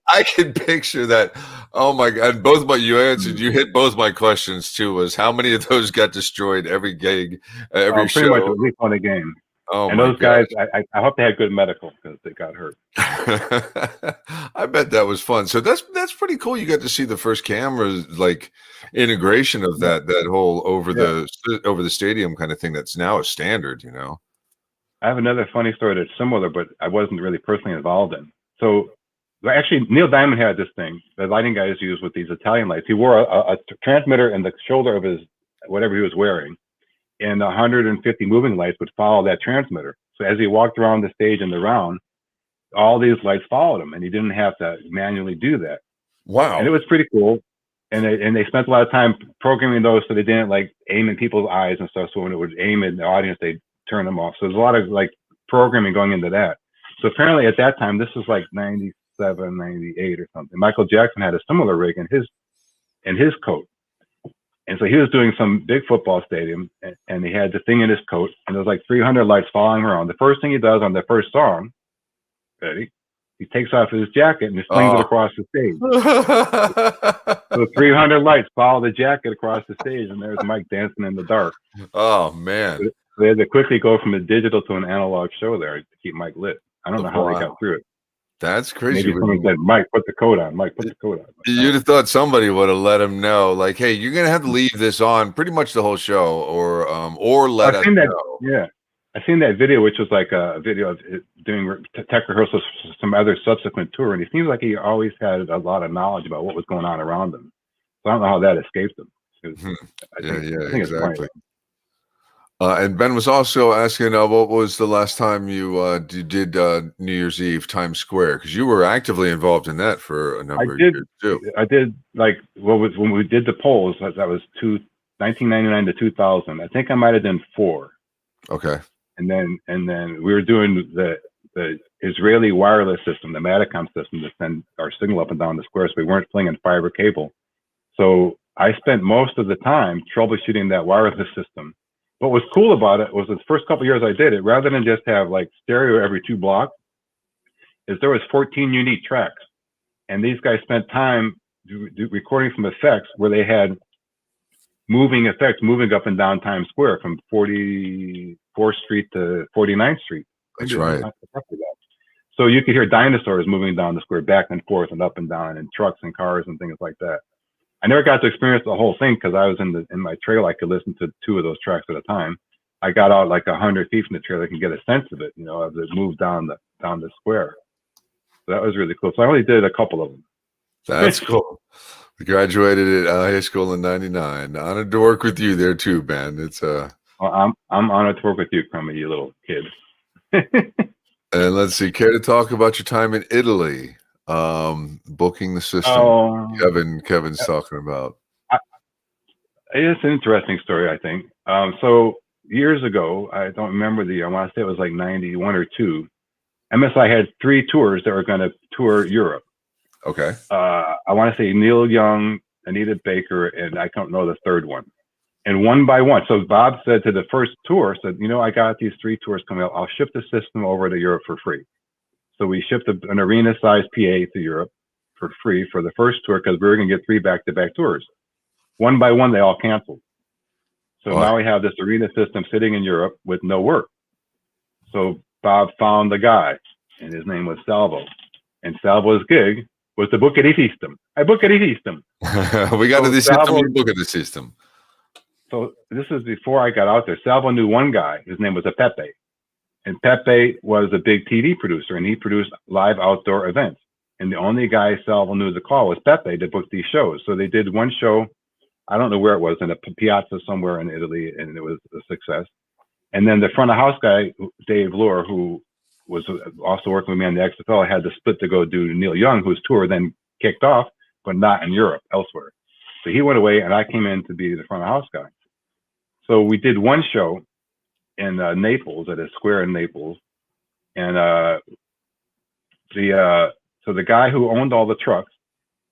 I can picture that. Oh my God! You answered. You hit both my questions too. Was how many of those got destroyed every gig, every show? Pretty much at least on a game. Oh, and those guys, I hope they had good medical because they got hurt. I bet that was fun. So that's pretty cool. You got to see the first cameras, like integration of that whole over the stadium kind of thing. That's now a standard, I have another funny story that's similar, but I wasn't really personally involved in. So actually, Neil Diamond had this thing that lighting guys use with these Italian lights. He wore a transmitter in the shoulder of his, whatever he was wearing, and 150 moving lights would follow that transmitter. So as he walked around the stage and the round, all these lights followed him, and he didn't have to manually do that. Wow. And it was pretty cool. And they spent a lot of time programming those so they didn't like aim in people's eyes and stuff. So when it would aim in the audience, they'd turn them off. So there's a lot of like programming going into that. So apparently at that time, this was like 97, 98 or something. Michael Jackson had a similar rig in his coat. And so he was doing some big football stadium, and he had the thing in his coat, and there was like 300 lights following around. The first thing he does on the first song, ready, he takes off his jacket and he slings it across the stage. So 300 lights follow the jacket across the stage, and there's Mike dancing in the dark. Oh man! So they had to quickly go from a digital to an analog show there to keep Mike lit. I don't know how they got through it. That's crazy. Maybe someone said, "Mike, put the coat on. Mike, put the coat on." Like, you'd have thought somebody would have let him know, like, "Hey, you're gonna have to leave this on pretty much the whole show, or let us know." Yeah, I seen that video, which was like a video of doing tech rehearsals for some other subsequent tour, and he seems like he always had a lot of knowledge about what was going on around him. So I don't know how that escaped him. I think exactly. And Ben was also asking, what was the last time you did New Year's Eve Times Square? Because you were actively involved in that for a number of years too. I did, like, when we did the polls, that was 1999 to 2000. I think I might have done 4. Okay. And then we were doing the Israeli wireless system, the Matacom system, to send our signal up and down the square. So we weren't playing in fiber cable. So I spent most of the time troubleshooting that wireless system. What was cool about it was the first couple of years I did it, rather than just have like stereo every 2 blocks, is there was 14 unique tracks. And these guys spent time recording some effects where they had moving effects moving up and down Times Square from 44th Street to 49th Street. That's right. So you could hear dinosaurs moving down the square back and forth and up and down, and trucks and cars and things like that. I never got to experience the whole thing because I was in my trailer. I could listen to 2 of those tracks at a time. I got out like 100 feet from the trailer and get a sense of it, as it moved down the square. So that was really cool. So I only did a couple of them. That's cool. We graduated at high school in '99. Honored to work with you there too, Ben. It's well, I'm honored to work with you, Crummy, you little kid. And let's see, care to talk about your time in Italy? Booking the system. Kevin's talking about. It's an interesting story, I think. So years ago, I don't remember I want to say it was like 91 or 2. MSI had 3 tours that were going to tour Europe. Okay. I want to say Neil Young, Anita Baker, and I don't know the third one. And one by one. So Bob said to the first tour, I got these 3 tours coming up. I'll ship the system over to Europe for free. So we shipped an arena-sized PA to Europe for free for the first tour because we were going to get 3 back-to-back tours. One by one, they all canceled. So now we have this arena system sitting in Europe with no work. So Bob found the guy, and his name was Salvo. And Salvo's gig was to book at the system. I book at the system. We got to the system, you book at the system. So this is before I got out there. Salvo knew one guy. His name was Pepe. And Pepe was a big TV producer, and he produced live outdoor events. And the only guy Salvo knew to call was Pepe to book these shows. So they did one show, I don't know where it was, in a piazza somewhere in Italy, and it was a success. And then the front of house guy, Dave Lohr, who was also working with me on the XFL, had to split to go do Neil Young, whose tour then kicked off, but not in Europe, elsewhere. So he went away, and I came in to be the front of house guy. So we did one show in Naples, at a square in Naples, and so the guy who owned all the trucks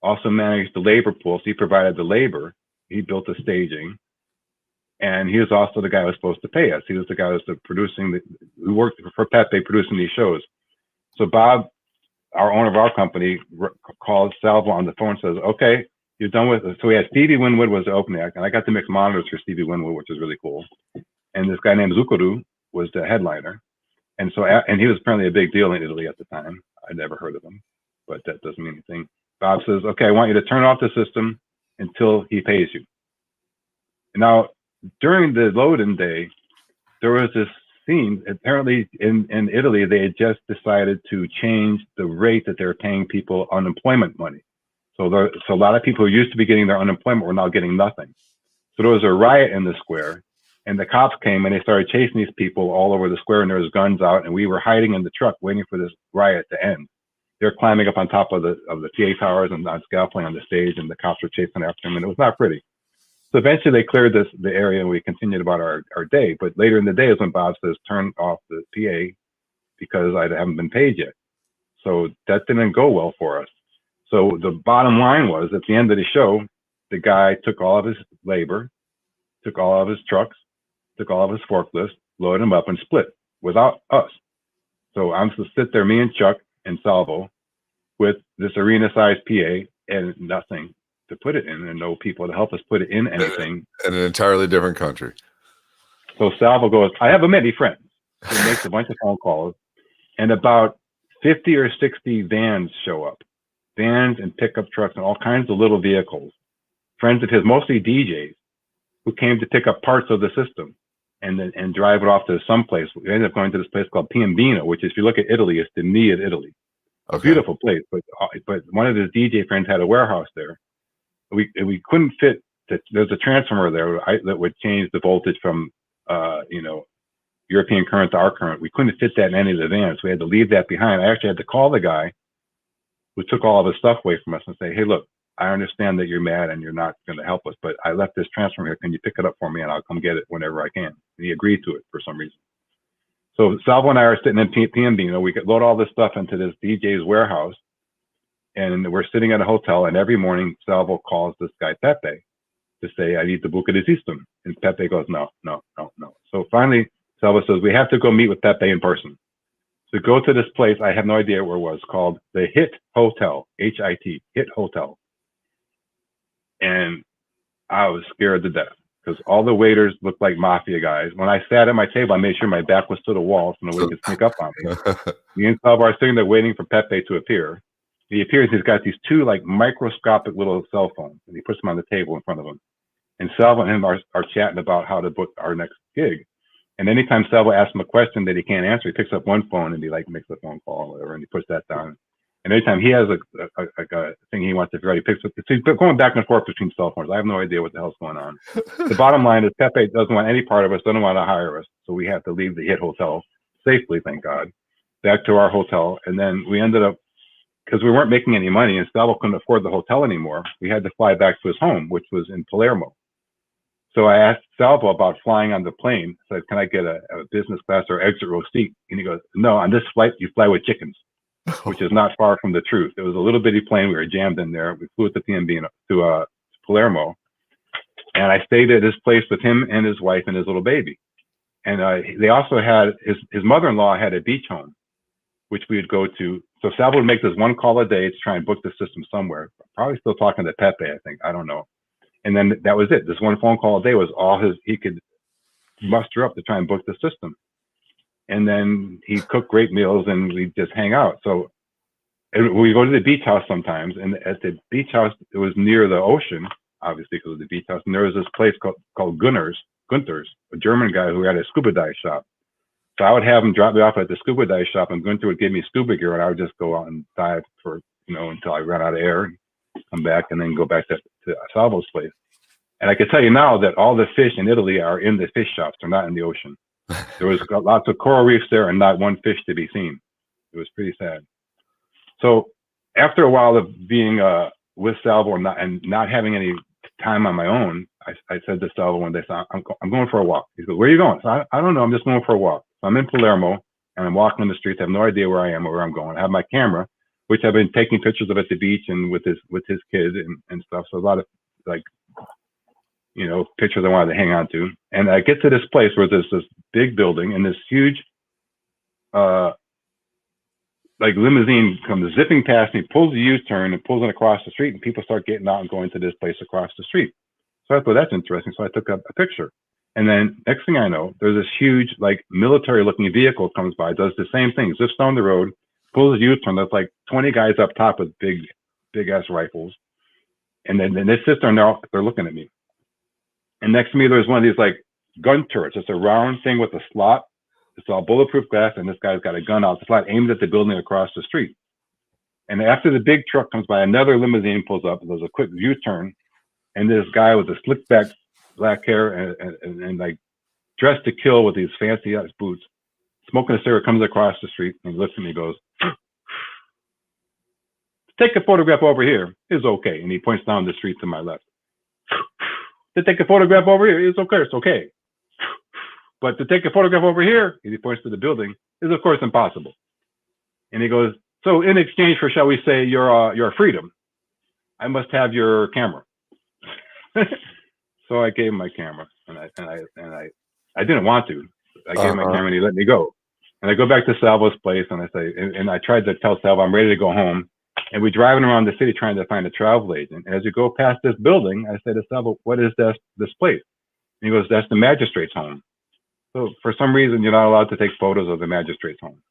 also managed the labor pool. So he provided the labor. He built the staging, and he was also the guy who was supposed to pay us. He was the guy who worked for Pepe producing these shows. So Bob, our owner of our company, called Salvo on the phone and says, "Okay, you're done with it." So we had Stevie Winwood was the opening act, and I got to mix monitors for Stevie Winwood, which was really cool. And this guy named Zucchero was the headliner. And he was apparently a big deal in Italy at the time. I'd never heard of him, but that doesn't mean anything. Bob says, "Okay, I want you to turn off the system until he pays you." Now, during the load-in day, there was this scene. Apparently in Italy, they had just decided to change the rate that they were paying people unemployment money. So a lot of people who used to be getting their unemployment were now getting nothing. So there was a riot in the square. And the cops came and they started chasing these people all over the square, and there was guns out, and we were hiding in the truck waiting for this riot to end. They're climbing up on top of the PA towers and on scaffolding on the stage, and the cops were chasing after them, and it was not pretty. So eventually they cleared the area and we continued about our day. But later in the day is when Bob says, turn off the PA because I haven't been paid yet. So that didn't go well for us. So the bottom line was at the end of the show, the guy took all of his labor, took all of his trucks, took all of his forklifts, loaded them up and split without us. So I'm supposed to sit there, me and Chuck and Salvo, with this arena-sized PA and nothing to put it in and no people to help us put it in anything. In an entirely different country. So Salvo goes, I have many friends. He makes a bunch of phone calls and about 50 or 60 vans show up. Vans and pickup trucks and all kinds of little vehicles. Friends of his, mostly DJs, who came to pick up parts of the system and drive it off to some place. We ended up going to this place called Piombino, which is, if you look at Italy, it's the knee of Italy. A beautiful place, but one of his DJ friends had a warehouse there. We couldn't fit. There's a transformer there that would change the voltage from European current to our current. We couldn't fit that in any of the vans. We had to leave that behind. I actually had to call the guy who took all of his stuff away from us and say, hey, look, I understand that you're mad and you're not going to help us, but I left this transformer here. Can you pick it up for me and I'll come get it whenever I can? And he agreed to it for some reason. So Salvo and I are sitting in Piombino. We could load all this stuff into this DJ's warehouse, and we're sitting at a hotel. And every morning, Salvo calls this guy Pepe to say, "I need to book the system." And Pepe goes, "No, no, no, no." So finally, Salvo says, "We have to go meet with Pepe in person." So go to this place. I have no idea where it was, called the Hit Hotel, HIT, Hit Hotel. And I was scared to death, because all the waiters looked like mafia guys. When I sat at my table, I made sure my back was to the wall so nobody could sneak up on me. Me and Salvo are sitting there waiting for Pepe to appear. He appears, he's got these two like microscopic little cell phones, and he puts them on the table in front of him. And Salvo and him are chatting about how to book our next gig. And anytime Salvo asks him a question that he can't answer, he picks up one phone and he like makes a phone call or whatever, and he puts that down. And anytime he has a thing he wants to figure out, he picks up. So he's going back and forth between cell phones. I have no idea what the hell's going on. The bottom line is Pepe doesn't want any part of us, doesn't want to hire us. So we have to leave the Hit Hotel safely, thank God, back to our hotel. And then we ended up, because we weren't making any money and Salvo couldn't afford the hotel anymore, we had to fly back to his home, which was in Palermo. So I asked Salvo about flying on the plane. I said, can I get a business class or exit row seat? And he goes, no, on this flight, you fly with chickens. Which is not far from the truth. It was a little bitty plane. We were jammed in there. We flew to Piombino, to Palermo. And I stayed at his place with him and his wife and his little baby. And they also had, his mother-in-law had a beach home, which we would go to. So Salvo would make this one call a day to try and book the system somewhere. Probably still talking to Pepe, I think. I don't know. And then that was it. This one phone call a day was all he could muster up to try and book the system. And then he cooked great meals and we just hang out. So we go to the beach house sometimes. And at the beach house, it was near the ocean, obviously because of the beach house. And there was this place called Gunther's, a German guy who had a scuba dive shop. So I would have him drop me off at the scuba dive shop and Gunther would give me scuba gear and I would just go out and dive for, until I ran out of air, come back and then go back to Salvo's place. And I can tell you now that all the fish in Italy are in the fish shops. They're not in the ocean. There was lots of coral reefs there and not one fish to be seen. It was pretty sad. So after a while of being with Salvo and not having any time on my own, I said to Salvo one day, I'm going for a walk. He goes, where are you going? So I don't know. I'm just going for a walk. So I'm in Palermo and I'm walking on the streets. I have no idea where I am or where I'm going. I have my camera, which I've been taking pictures of at the beach and with his kids and stuff. So a lot of pictures I wanted to hang on to. And I get to this place where there's this big building and this huge, limousine comes zipping past me, pulls a U-turn and pulls it across the street and people start getting out and going to this place across the street. So I thought that's interesting. So I took a picture. And then next thing I know, there's this huge, military looking vehicle comes by, does the same thing, zips down the road, pulls a U-turn. There's 20 guys up top with big ass rifles. And then they sit there and they're looking at me. And next to me, there's one of these gun turrets. It's a round thing with a slot. It's all bulletproof glass, and this guy's got a gun out the slot aimed at the building across the street. And after the big truck comes by, another limousine pulls up. And there's a quick U-turn, and this guy with the slick back black hair and dressed to kill with these fancy ass boots, smoking a cigarette, comes across the street and he looks at me and goes, "Take a photograph over here. It's okay." And he points down the street to my left. to take a photograph over here, it's okay. It's okay. But to take a photograph over here, he points to the building, is of course impossible. And he goes, so in exchange for, shall we say, your freedom, I must have your camera. So I gave him my camera, and I didn't want to. I gave him my camera, and he let me go. And I go back to Salvo's place, and I say, and I tried to tell Salvo I'm ready to go home. And we're driving around the city trying to find a travel agent. And as we go past this building, I say to Salvo, what is this place? And he goes, that's the magistrate's home. So for some reason, you're not allowed to take photos of the magistrate's home.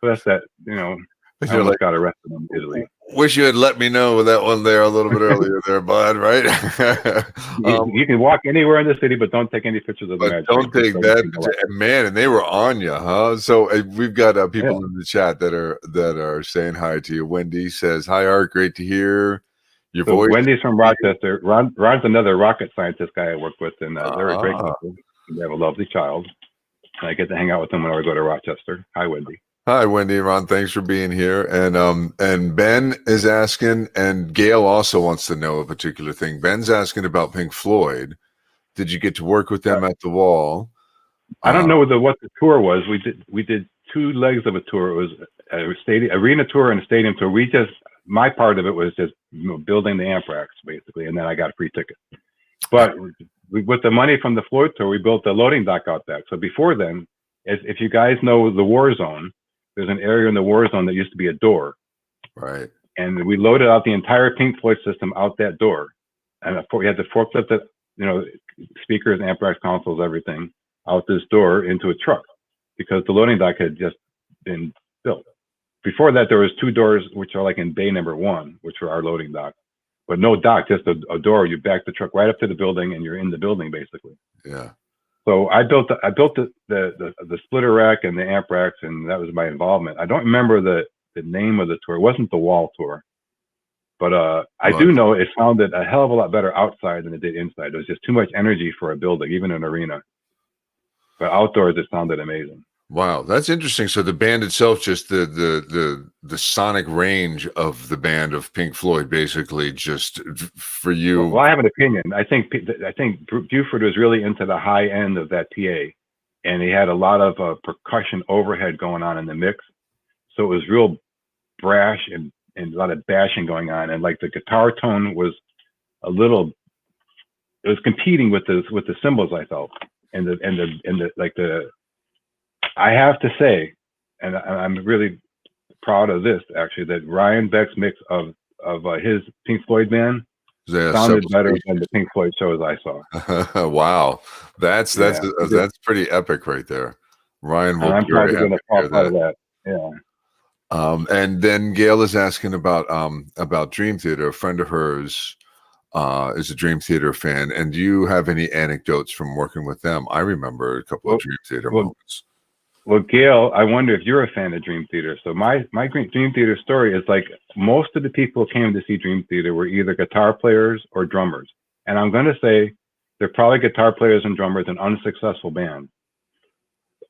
So that's that, I almost got arrested immediately. Wish you had let me know with that one there a little bit earlier there, bud, right? You can walk anywhere in the city, but don't take any pictures of the magistrate. Don't take that. Man, and they were on you, huh? So we've got people in the chat that are saying hi to you. Wendy says, hi, Art, great to hear your voice. Wendy's from Rochester. Ron's another rocket scientist guy I work with, and they're a great couple. They have a lovely child. And I get to hang out with them whenever I go to Rochester. Hi, Wendy. Hi, Wendy and Ron. Thanks for being here. And Ben is asking, and Gail also wants to know a particular thing. Ben's asking about Pink Floyd. Did you get to work with them at the Wall? I don't know what the tour was. We did 2 legs of a tour. It was a arena tour and a stadium tour. My part of it was just building the amp racks basically, and then I got a free ticket. But with the money from the Floyd tour, we built the loading dock out back. So before then, if you guys know the War Zone, there's an area in the War Zone that used to be a door. Right. And we loaded out the entire Pink Floyd system out that door. And we had to forklift the, speakers, amp racks, consoles, everything out this door into a truck because the loading dock had just been built. Before that, there was 2 doors, which are like in bay number 1, which were our loading dock. But no dock, just a door. You back the truck right up to the building and you're in the building basically. Yeah. So I built the splitter rack and the amp racks, and that was my involvement. I don't remember the name of the tour. It wasn't the Wall tour, but I do know it sounded a hell of a lot better outside than it did inside. There was just too much energy for a building, even an arena. But outdoors, it sounded amazing. Wow, that's interesting. So the band itself, just the sonic range of the band of Pink Floyd, basically, just for you. Well, I have an opinion. I think Buford was really into the high end of that PA, and he had a lot of percussion overhead going on in the mix. So it was real brash and a lot of bashing going on, and like the guitar tone was it was competing with the cymbals, I felt, and the I have to say, and I'm really proud of this actually, that Ryan Beck's mix of his Pink Floyd band sounded better than the Pink Floyd shows I saw. Wow, that's pretty epic right there. Ryan will be very happy to hear that. Yeah. And then Gail is asking about Dream Theater. A friend of hers is a Dream Theater fan, and do you have any anecdotes from working with them? I remember a couple of Dream Theater moments. Well, Gail, I wonder if you're a fan of Dream Theater. So my Dream Theater story is like most of the people who came to see Dream Theater were either guitar players or drummers. And I'm going to say they're probably guitar players and drummers in unsuccessful bands.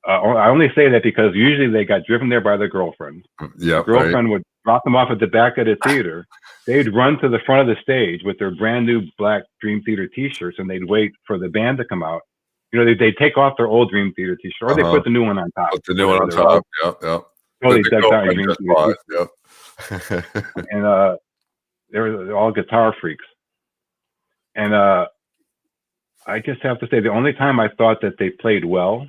I only say that because usually they got driven there by their girlfriend. Yeah, the girlfriend would drop them off at the back of the theater. They'd run to the front of the stage with their brand new black Dream Theater t-shirts, and they'd wait for the band to come out. They take off their old Dream Theater t-shirt, or they put the new one on top. Put the new one on top. Yep. Totally decked out in Dream Theater. Yep. And they're all guitar freaks. And I just have to say, the only time I thought that they played well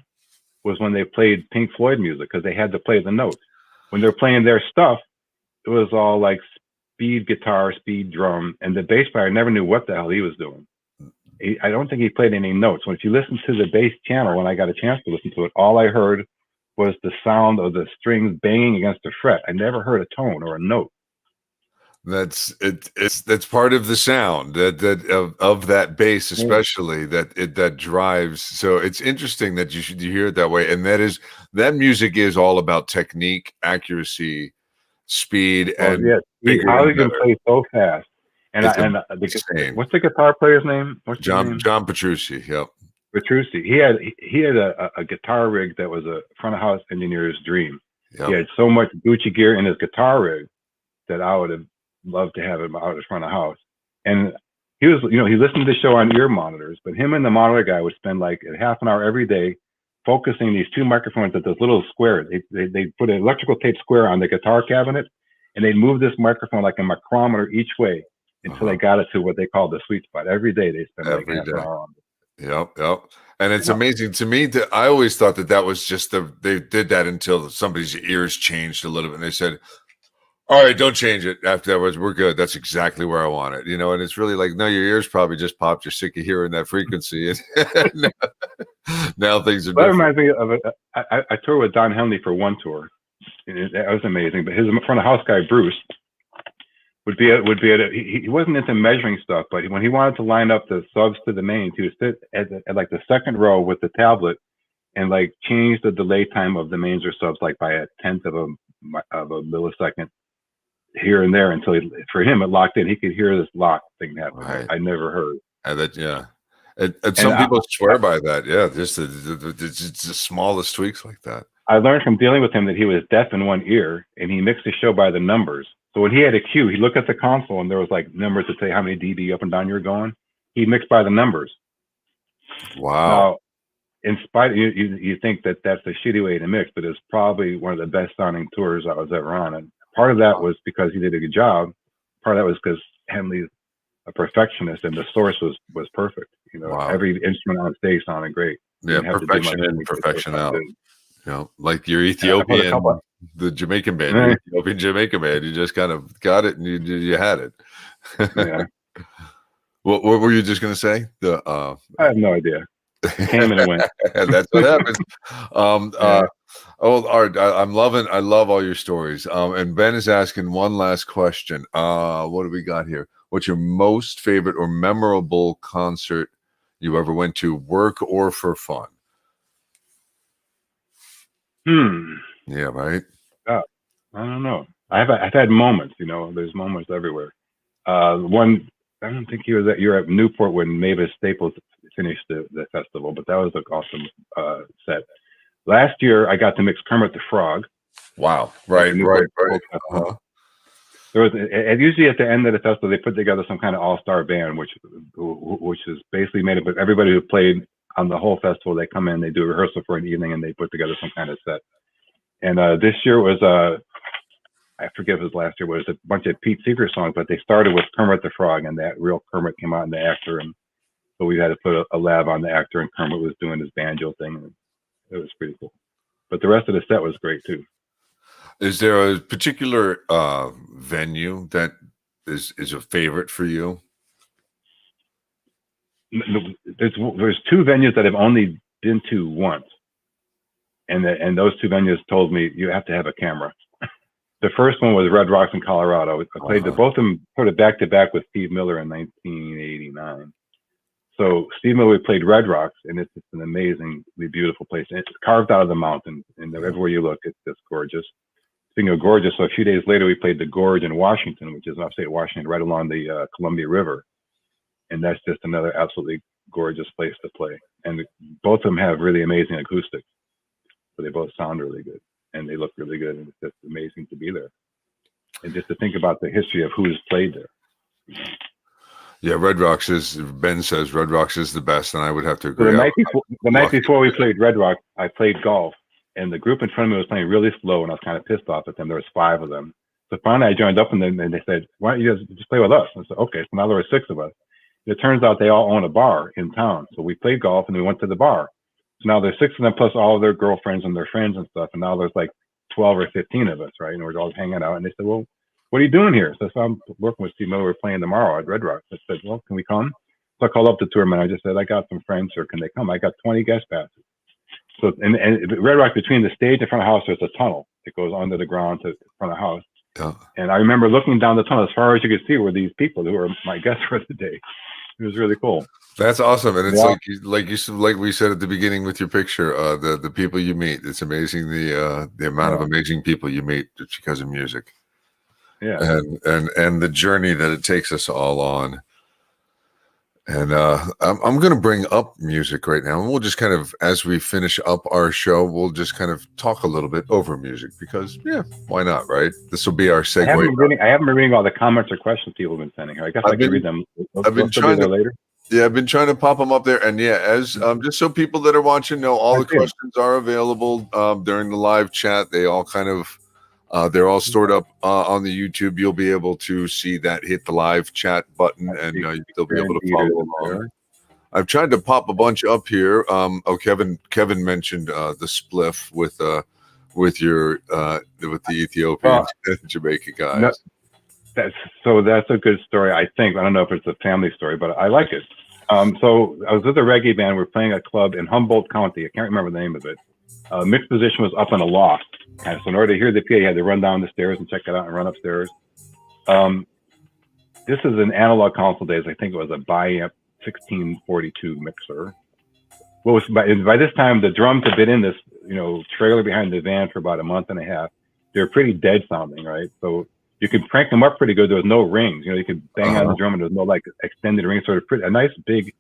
was when they played Pink Floyd music, because they had to play the notes. When they're playing their stuff, it was all like speed guitar, speed drum, and the bass player never knew what the hell he was doing. I don't think he played any notes. If you listen to the bass channel, when I got a chance to listen to it, all I heard was the sound of the strings banging against the fret. I never heard a tone or a note. That's part of the sound of that bass, especially that drives. So it's interesting that you hear it that way, and that music is all about technique, accuracy, speed, and how he can play so fast. And what's the guitar player's name? John Petrucci. Yep. Petrucci. He had a guitar rig that was a front of house engineer's dream. Yep. He had so much Gucci gear in his guitar rig that I would have loved to have him out in front of house. And he was, you know, he listened to the show on ear monitors, but him and the monitor guy would spend like a half an hour every day focusing these two microphones at those little squares. They put an electrical tape square on the guitar cabinet, and they move this microphone like a micrometer each way until they got it to what they call the sweet spot. Every day they spend like Every half an day. hour on it. Yep. And it's amazing to me that I always thought that was just they did that until somebody's ears changed a little bit, and they said, all right, don't change it. Afterwards, we're good. That's exactly where I want it. You know, and it's really like, no, your ears probably just popped. You're sick of hearing that frequency. And now things are That different. reminds me of it. I toured with Don Henley for one tour. That was amazing. But his front of house guy, Bruce, would be he wasn't into measuring stuff, but when he wanted to line up the subs to the mains, he would sit at like the second row with the tablet and like change the delay time of the mains or subs like by a tenth of a millisecond here and there until for him it locked in. He could hear this lock thing happen. Right. I never heard. And some people swear by that. Yeah, just the smallest tweaks like that. I learned from dealing with him that he was deaf in one ear and he mixed the show by the numbers. So when he had a cue, he looked at the console and there was like numbers to say how many dB up and down you're going. He mixed by the numbers. Wow. Now, in spite of you think that that's a shitty way to mix, but it's probably one of the best sounding tours I was ever on. And part of that was because he did a good job. Part of that was because Henley's a perfectionist and the source was perfect. You know, every instrument on stage sounded great. Yeah, perfection in, perfection out. You know, like your Ethiopian, the Jamaican band, Right. Ethiopian Jamaican band. You just kind of got it and you had it. Yeah. What were you just going to say? I have no idea. Came and went. That's what happens. Art, I love all your stories. And Ben is asking one last question. What do we got here? What's your most favorite or memorable concert you ever went to, work or for fun? Yeah, right. I don't know. I've had moments. You know, there's moments everywhere. One, I don't think you were at Newport when Mavis Staples finished the festival, but that was an awesome set. Last year, I got to mix Kermit the Frog. Wow! Right. Uh-huh. There was usually at the end of the festival they put together some kind of all-star band, which is basically made up of everybody who played on the whole festival. They come in, they do a rehearsal for an evening, and they put together some kind of set. And this year was I forget if it was last year, but it was a bunch of Pete Seeger songs, but they started with Kermit the Frog, and that real Kermit came out in the actor, and so we had to put a lab on the actor, and Kermit was doing his banjo thing, and it was pretty cool. But the rest of the set was great too. Is there a particular venue that is a favorite for you? There's two venues that I've only been to once, and those two venues told me you have to have a camera. The first one was Red Rocks in Colorado. I played both of them sort of back to back with Steve Miller in 1989. So Steve Miller played Red Rocks, and it's just an amazingly beautiful place. And it's carved out of the mountain, and everywhere you look, it's just gorgeous. Speaking of gorgeous, so a few days later, we played the Gorge in Washington, which is in upstate Washington, right along the Columbia River. And that's just another absolutely gorgeous place to play. And both of them have really amazing acoustics. So they both sound really good, and they look really good, and it's just amazing to be there. And just to think about the history of who's played there. Yeah, Red Rocks Ben says Red Rocks is the best, and I would have to agree. So the night before we played Red Rock, I played golf, and the group in front of me was playing really slow, and I was kind of pissed off at them. There was 5 of them. So finally I joined up, and they said, why don't you guys just play with us? And I said, okay. So now there were 6 of us. It turns out they all own a bar in town. So we played golf, and we went to the bar. So now there's 6 of them plus all of their girlfriends and their friends and stuff, and now there's like 12 or 15 of us, right? And we're all hanging out, and they said, well, what are you doing here? So I'm working with Steve Miller. We're playing tomorrow at Red Rocks. I said, well, can we come? So I called up the tourman. I just said, I got some friends here. Can they come? I got 20 guest passes. So, and Red Rock, between the stage and front of house, there's a tunnel that goes under the ground to front of house. Yeah. And I remember looking down the tunnel as far as you could see were these people who were my guests for the day. It was really cool. That's awesome. And it's like we said at the beginning with your picture, the people you meet. It's amazing the amount of amazing people you meet just because of music. Yeah. And the journey that it takes us all on. And I'm going to bring up music right now. And we'll just kind of, as we finish up our show, we'll just kind of talk a little bit over music because, yeah, why not, right? This will be our segue. I haven't been reading all the comments or questions people have been sending here. I guess I can read them. I've been trying to later. Yeah, I've been trying to pop them up there. And yeah, as just so people that are watching know, all the questions are available during the live chat. They all kind of, they're all stored up on the YouTube. You'll be able to see that, hit the live chat button, and they'll be able to follow along. I've tried to pop a bunch up here. Kevin mentioned the spliff with your with the Ethiopian Jamaica guys. No, that's a good story. I think, I don't know if it's a family story, but I like it. So I was with a reggae band. We're playing a club in Humboldt County. I can't remember the name of it. Mixed position was up in a loft. And so in order to hear the PA, you had to run down the stairs and check it out and run upstairs. This is an analog console days. I think it was a Biamp 1642 mixer. Well, by this time, the drums had been in this, trailer behind the van for about a month and a half. They were pretty dead sounding, right? So you could crank them up pretty good. There was no rings. You could bang on the drum and there was no like extended ring. So a nice big,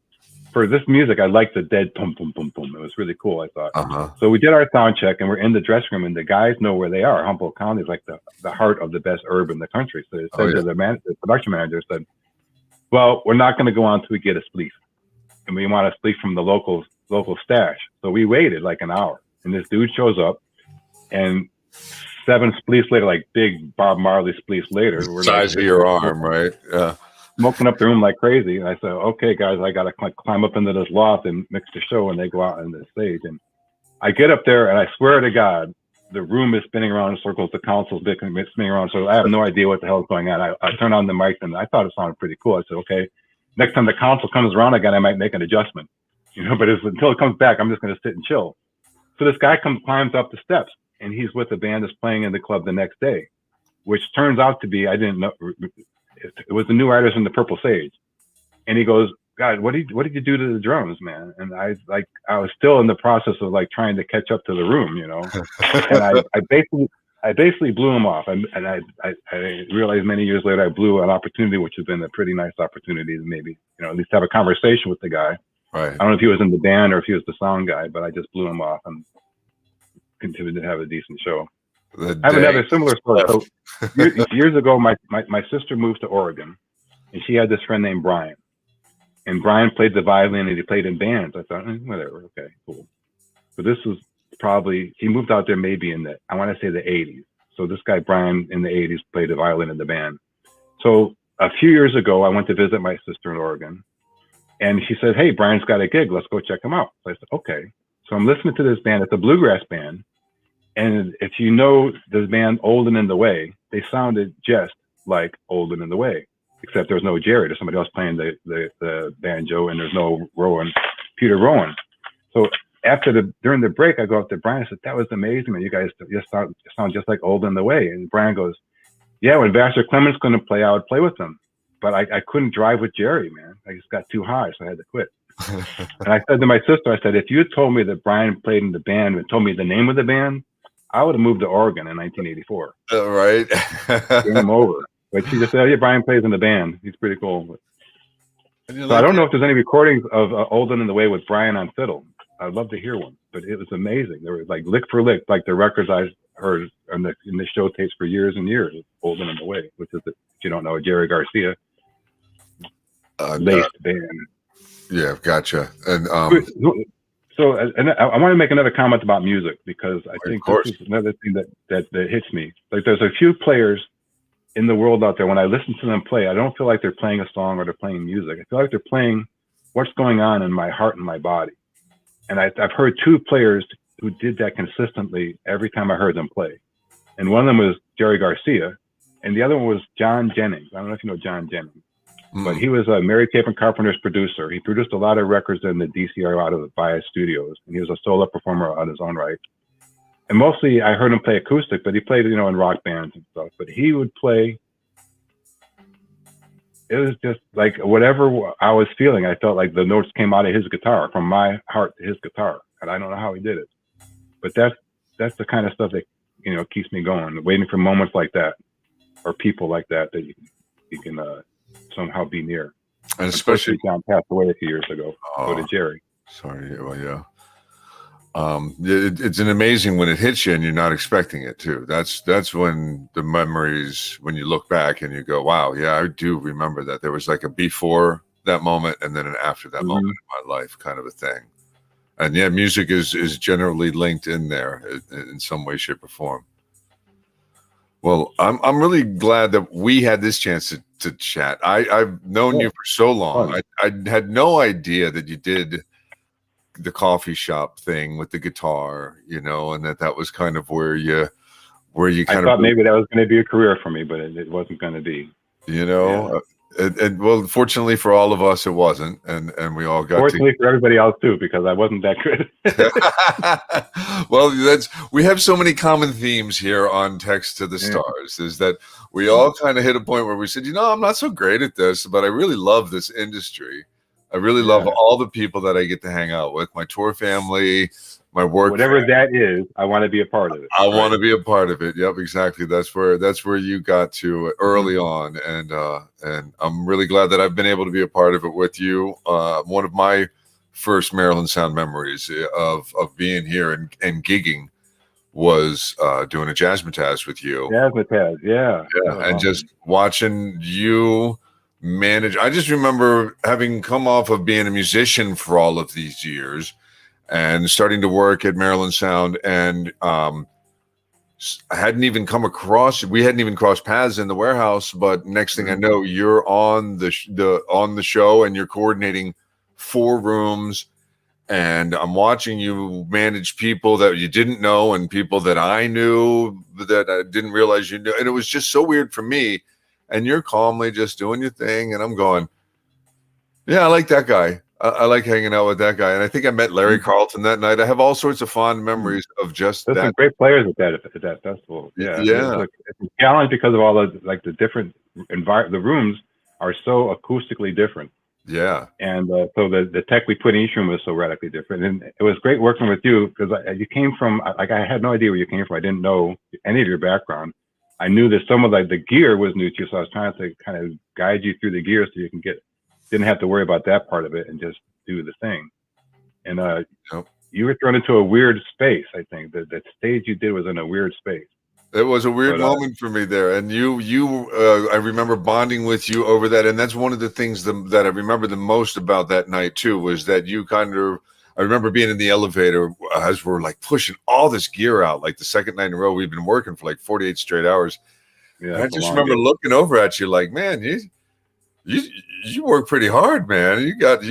for this music, I liked the dead boom, boom, boom, boom. It was really cool, I thought. So we did our sound check and we're in the dressing room and the guys know where they are. Humboldt County is like the heart of the best herb in the country. So they said to the production manager said, well, we're not going to go on until we get a spleef. And we want a spleef from the local stash. So we waited like an hour and this dude shows up and 7 spleefs later, like big Bob Marley spleefs later. We're size of your arm, right? Yeah. Smoking up the room like crazy. And I said, okay, guys, I got to climb up into this loft and mix the show. And they go out on the stage. And I get up there and I swear to God, the room is spinning around in circles. The console's spinning around. So I have no idea what the hell is going on. I turn on the mic and I thought it sounded pretty cool. I said, okay, next time the console comes around again, I might make an adjustment, but until it comes back, I'm just going to sit and chill. So this guy climbs up the steps and he's with a band that's playing in the club the next day, which turns out to be, I didn't know, it was the new artist in the Purple Sage. And he goes, God, what did you do to the drums, man? And I was still in the process of like trying to catch up to the room, and I basically blew him off. And I realized many years later, I blew an opportunity, which has been a pretty nice opportunity to maybe, at least have a conversation with the guy. Right. I don't know if he was in the band or if he was the sound guy, but I just blew him off and continued to have a decent show. I have another similar story. So years ago, my sister moved to Oregon and she had this friend named Brian. And Brian played the violin and he played in bands. I thought, whatever, okay, cool. So this was probably, he moved out there maybe in I want to say the 80s. So this guy, Brian, in the 80s played the violin in the band. So a few years ago, I went to visit my sister in Oregon. And she said, hey, Brian's got a gig. Let's go check him out. So I said, okay. So I'm listening to this band. It's a bluegrass band. And if you know this band, Old and in the Way, they sounded just like Old and in the Way, except there was no Jerry. There's somebody else playing the banjo, and there's no Peter Rowan. So during the break, I go up to Brian and said, that was amazing, man. You guys just sound just like Old in the Way. And Brian goes, yeah, when Vassar Clemens couldn't play, I would play with him. But I couldn't drive with Jerry, man. I just got too high, so I had to quit. And I said to my sister, I said, if you had told me that Brian played in the band and told me the name of the band, I would have moved to Oregon in 1984. Right. Game over. But she just said, oh, yeah, Brian plays in the band. He's pretty cool. So I don't know if there's any recordings of Old and in the Way with Brian on fiddle. I'd love to hear one, but it was amazing. There was like lick for lick, like the records I heard in the show tapes for years and years. Old and in the Way, which is, if you don't know, Jerry Garcia. Laced band. Yeah, gotcha. And so I want to make another comment about music because I think this is another thing that hits me. Like there's a few players in the world out there, when I listen to them play, I don't feel like they're playing a song or they're playing music. I feel like they're playing what's going on in my heart and my body. And I've heard 2 players who did that consistently every time I heard them play. And one of them was Jerry Garcia, and the other one was John Jennings. I don't know if you know John Jennings. But he was a Mary Cape and Carpenter's producer. He produced a lot of records in the DC area out of the Bias Studios, and he was a solo performer on his own right. And mostly I heard him play acoustic, but he played, in rock bands and stuff. But he would play, it was just like whatever I was feeling, I felt like the notes came out of his guitar, from my heart to his guitar. And I don't know how he did it. But that's the kind of stuff that, keeps me going, waiting for moments like that or people like that you can somehow be near. And especially, Unfortunately, John passed away a few years ago. So oh, did Jerry. sorry. Well, yeah. It's an amazing when it hits you and you're not expecting it too. That's when the memories, when you look back and you go, wow, yeah, I do remember that. There was like a before that moment and then an after that moment Mm-hmm. in my life kind of a thing. And yeah, music is generally linked in there in some way, shape, or form. Well, I'm really glad that we had this chance to chat. I've known Yeah, you for so long. fun. I had no idea that you did the coffee shop thing with the guitar, and that was kind of where you I kind of thought maybe that was going to be a career for me, but it wasn't going to be. you Yeah. know, and well, fortunately for all of us, it wasn't, and we all got to. Fortunately for everybody else too, because I wasn't that good. Well, we have so many common themes here on Text to the Yeah. Stars. Is that we all kind of hit a point where we said, I'm not so great at this, but I really love this industry. I really love Yeah. all the people that I get to hang out with, my tour family, my work. Whatever that is, I want to be a part of it. I Right. want to be a part of it. Yep, exactly. That's where you got to early on, and I'm really glad that I've been able to be a part of it with you. One of my first Maryland Sound memories of being here and gigging was doing a jazzmatazz with you. Jazzmatazz, yeah. That Yeah, was and just awesome. watching you manage. I just remember having come off of being a musician for all of these years and starting to work at Maryland Sound, and I hadn't even we hadn't even crossed paths in the warehouse, but next thing I know, you're on the show and you're coordinating 4 rooms, and I'm watching you manage people that you didn't know and people that I knew that I didn't realize you knew, and it was just so weird for me. And you're calmly just doing your thing, and I'm going, yeah, I like that guy. I like hanging out with that guy, and I think I met Larry Carlton that night. I have all sorts of fond memories of just There's some that. great players at that festival. Yeah, Yeah. it's a challenge because of all the different the rooms are so acoustically different, Yeah. and so the tech we put in each room was so radically different. And it was great working with you because you came from I had no idea where you came from. I didn't know any of your background. I knew that some of the gear was new to you, so I was trying to kind of guide you through the gear so you didn't have to worry about that part of it and just do the thing. And Yep. you were thrown into a weird space. I think that stage you did was in a weird space. It was a weird But moment for me there, and I remember bonding with you over that, and that's one of the things that I remember the most about that night too was that you kind of. I remember being in the elevator as we're like pushing all this gear out, like the second night in a row. We've been working for like 48 straight hours. yeah, And I it's a just long remember day. looking over at you like, man, you work pretty hard, man. You got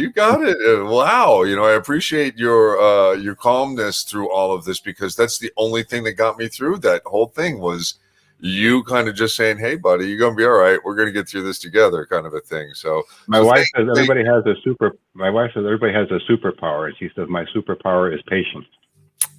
it. Wow. I appreciate your calmness through all of this, because that's the only thing that got me through that whole thing was you kind of just saying, hey buddy, you're going to be all right. We're going to get through this together, kind of a thing. So, My so wife says thank everybody has a super. My wife says everybody has a superpower, and she says my superpower is patience.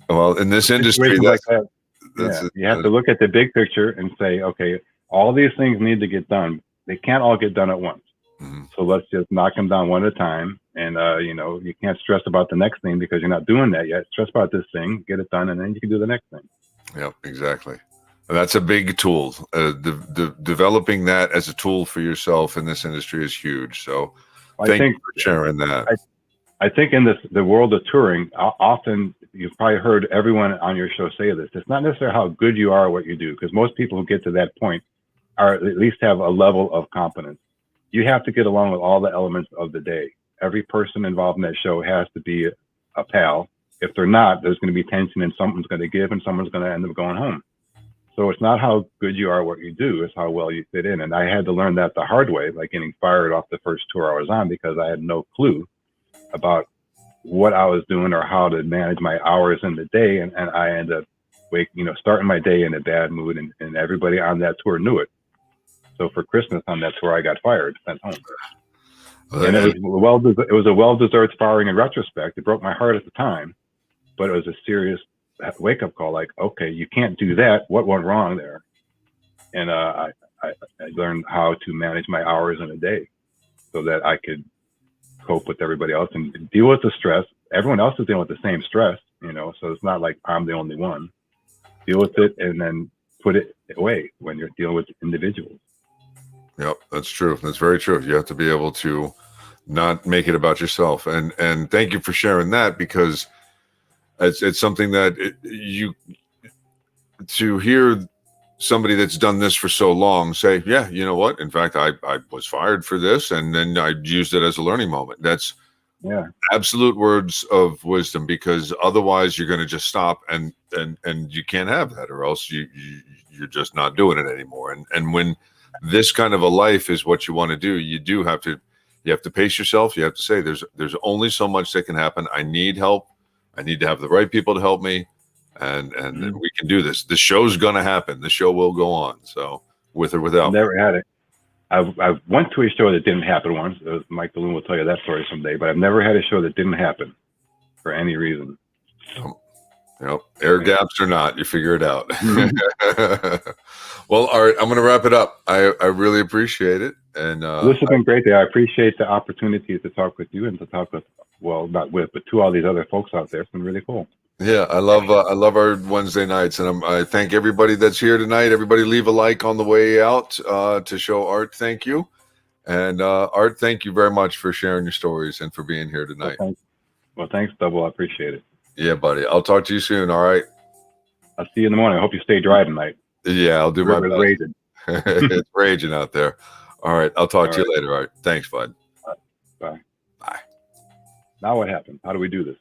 well, in this industry, Situations like that, that's yeah, you have to look at the big picture and say, okay, all these things need to get done. They can't all get done at once. Mhm. So let's just knock them down one at a time. And you can't stress about the next thing because you're not doing that yet. Stress about this thing, get it done, and then you can do the next thing. Yep, exactly. That's a big tool. Developing that as a tool for yourself in this industry is huge. So, I thank think you for sharing that. I think in the world of touring, often you've probably heard everyone on your show say this. It's not necessarily how good you are at what you do, because most people who get to that point are at least have a level of competence. You have to get along with all the elements of the day. Every person involved in that show has to be a pal. If they're not, there's going to be tension, and someone's going to give, and someone's going to end up going home. So it's not how good you are at what you do, it's how well you fit in. And I had to learn that the hard way, like getting fired off the first tour I was on, because I had no clue about what I was doing or how to manage my hours in the day. And I ended up starting my day in a bad mood, and everybody on that tour knew it. So for Christmas on that tour, I got fired, sent home. And it was a well-deserved firing in retrospect. It broke my heart at the time, but it was a serious wake-up call. Like, okay, you can't do that. What went wrong there? And I learned how to manage my hours in a day so that I could cope with everybody else and deal with the stress. Everyone else is dealing with the same stress, so it's not like I'm the only one. Deal with it and then put it away when you're dealing with individuals. Yep, that's true. That's very true. You have to be able to not make it about yourself. And thank you for sharing that, because it's something that you to hear somebody that's done this for so long say, yeah, you know what? In fact, I was fired for this, and then I used it as a learning moment. That's Yeah. absolute words of wisdom, because otherwise you're going to just stop, and you can't have that, or else you're just not doing it anymore. And when this kind of a life is what you want to do, you have to pace yourself. You have to say there's only so much that can happen. I need help. I need to have the right people to help me, and Mhm. we can do this. The show's going to happen. The show will go on. So with or without me. Never had it. I went to a show that didn't happen once. Mike Balloon will tell you that story someday. But I've never had a show that didn't happen for any reason. Air gaps or not, you figure it out. Mhm. Well, Art, I'm going to wrap it up. I really appreciate it. And Well, this has been great. I appreciate the opportunity to talk with you and to talk with, well, not with, but to all these other folks out there. It's been really cool. yeah, I love our Wednesday nights, and I thank everybody that's here tonight. Everybody leave a like on the way out to show Art thank you. And Art, thank you very much for sharing your stories and for being here tonight. Thanks, Double. I appreciate it. Yeah, buddy. I'll talk to you soon. All right. I'll see you in the morning. I hope you stay dry tonight. Yeah, I'll do my River's best. raging. It's raging out there. All right. I'll talk All to you right. later. All right. Thanks, bud. Bye. Bye. Now what happens? How do we do this?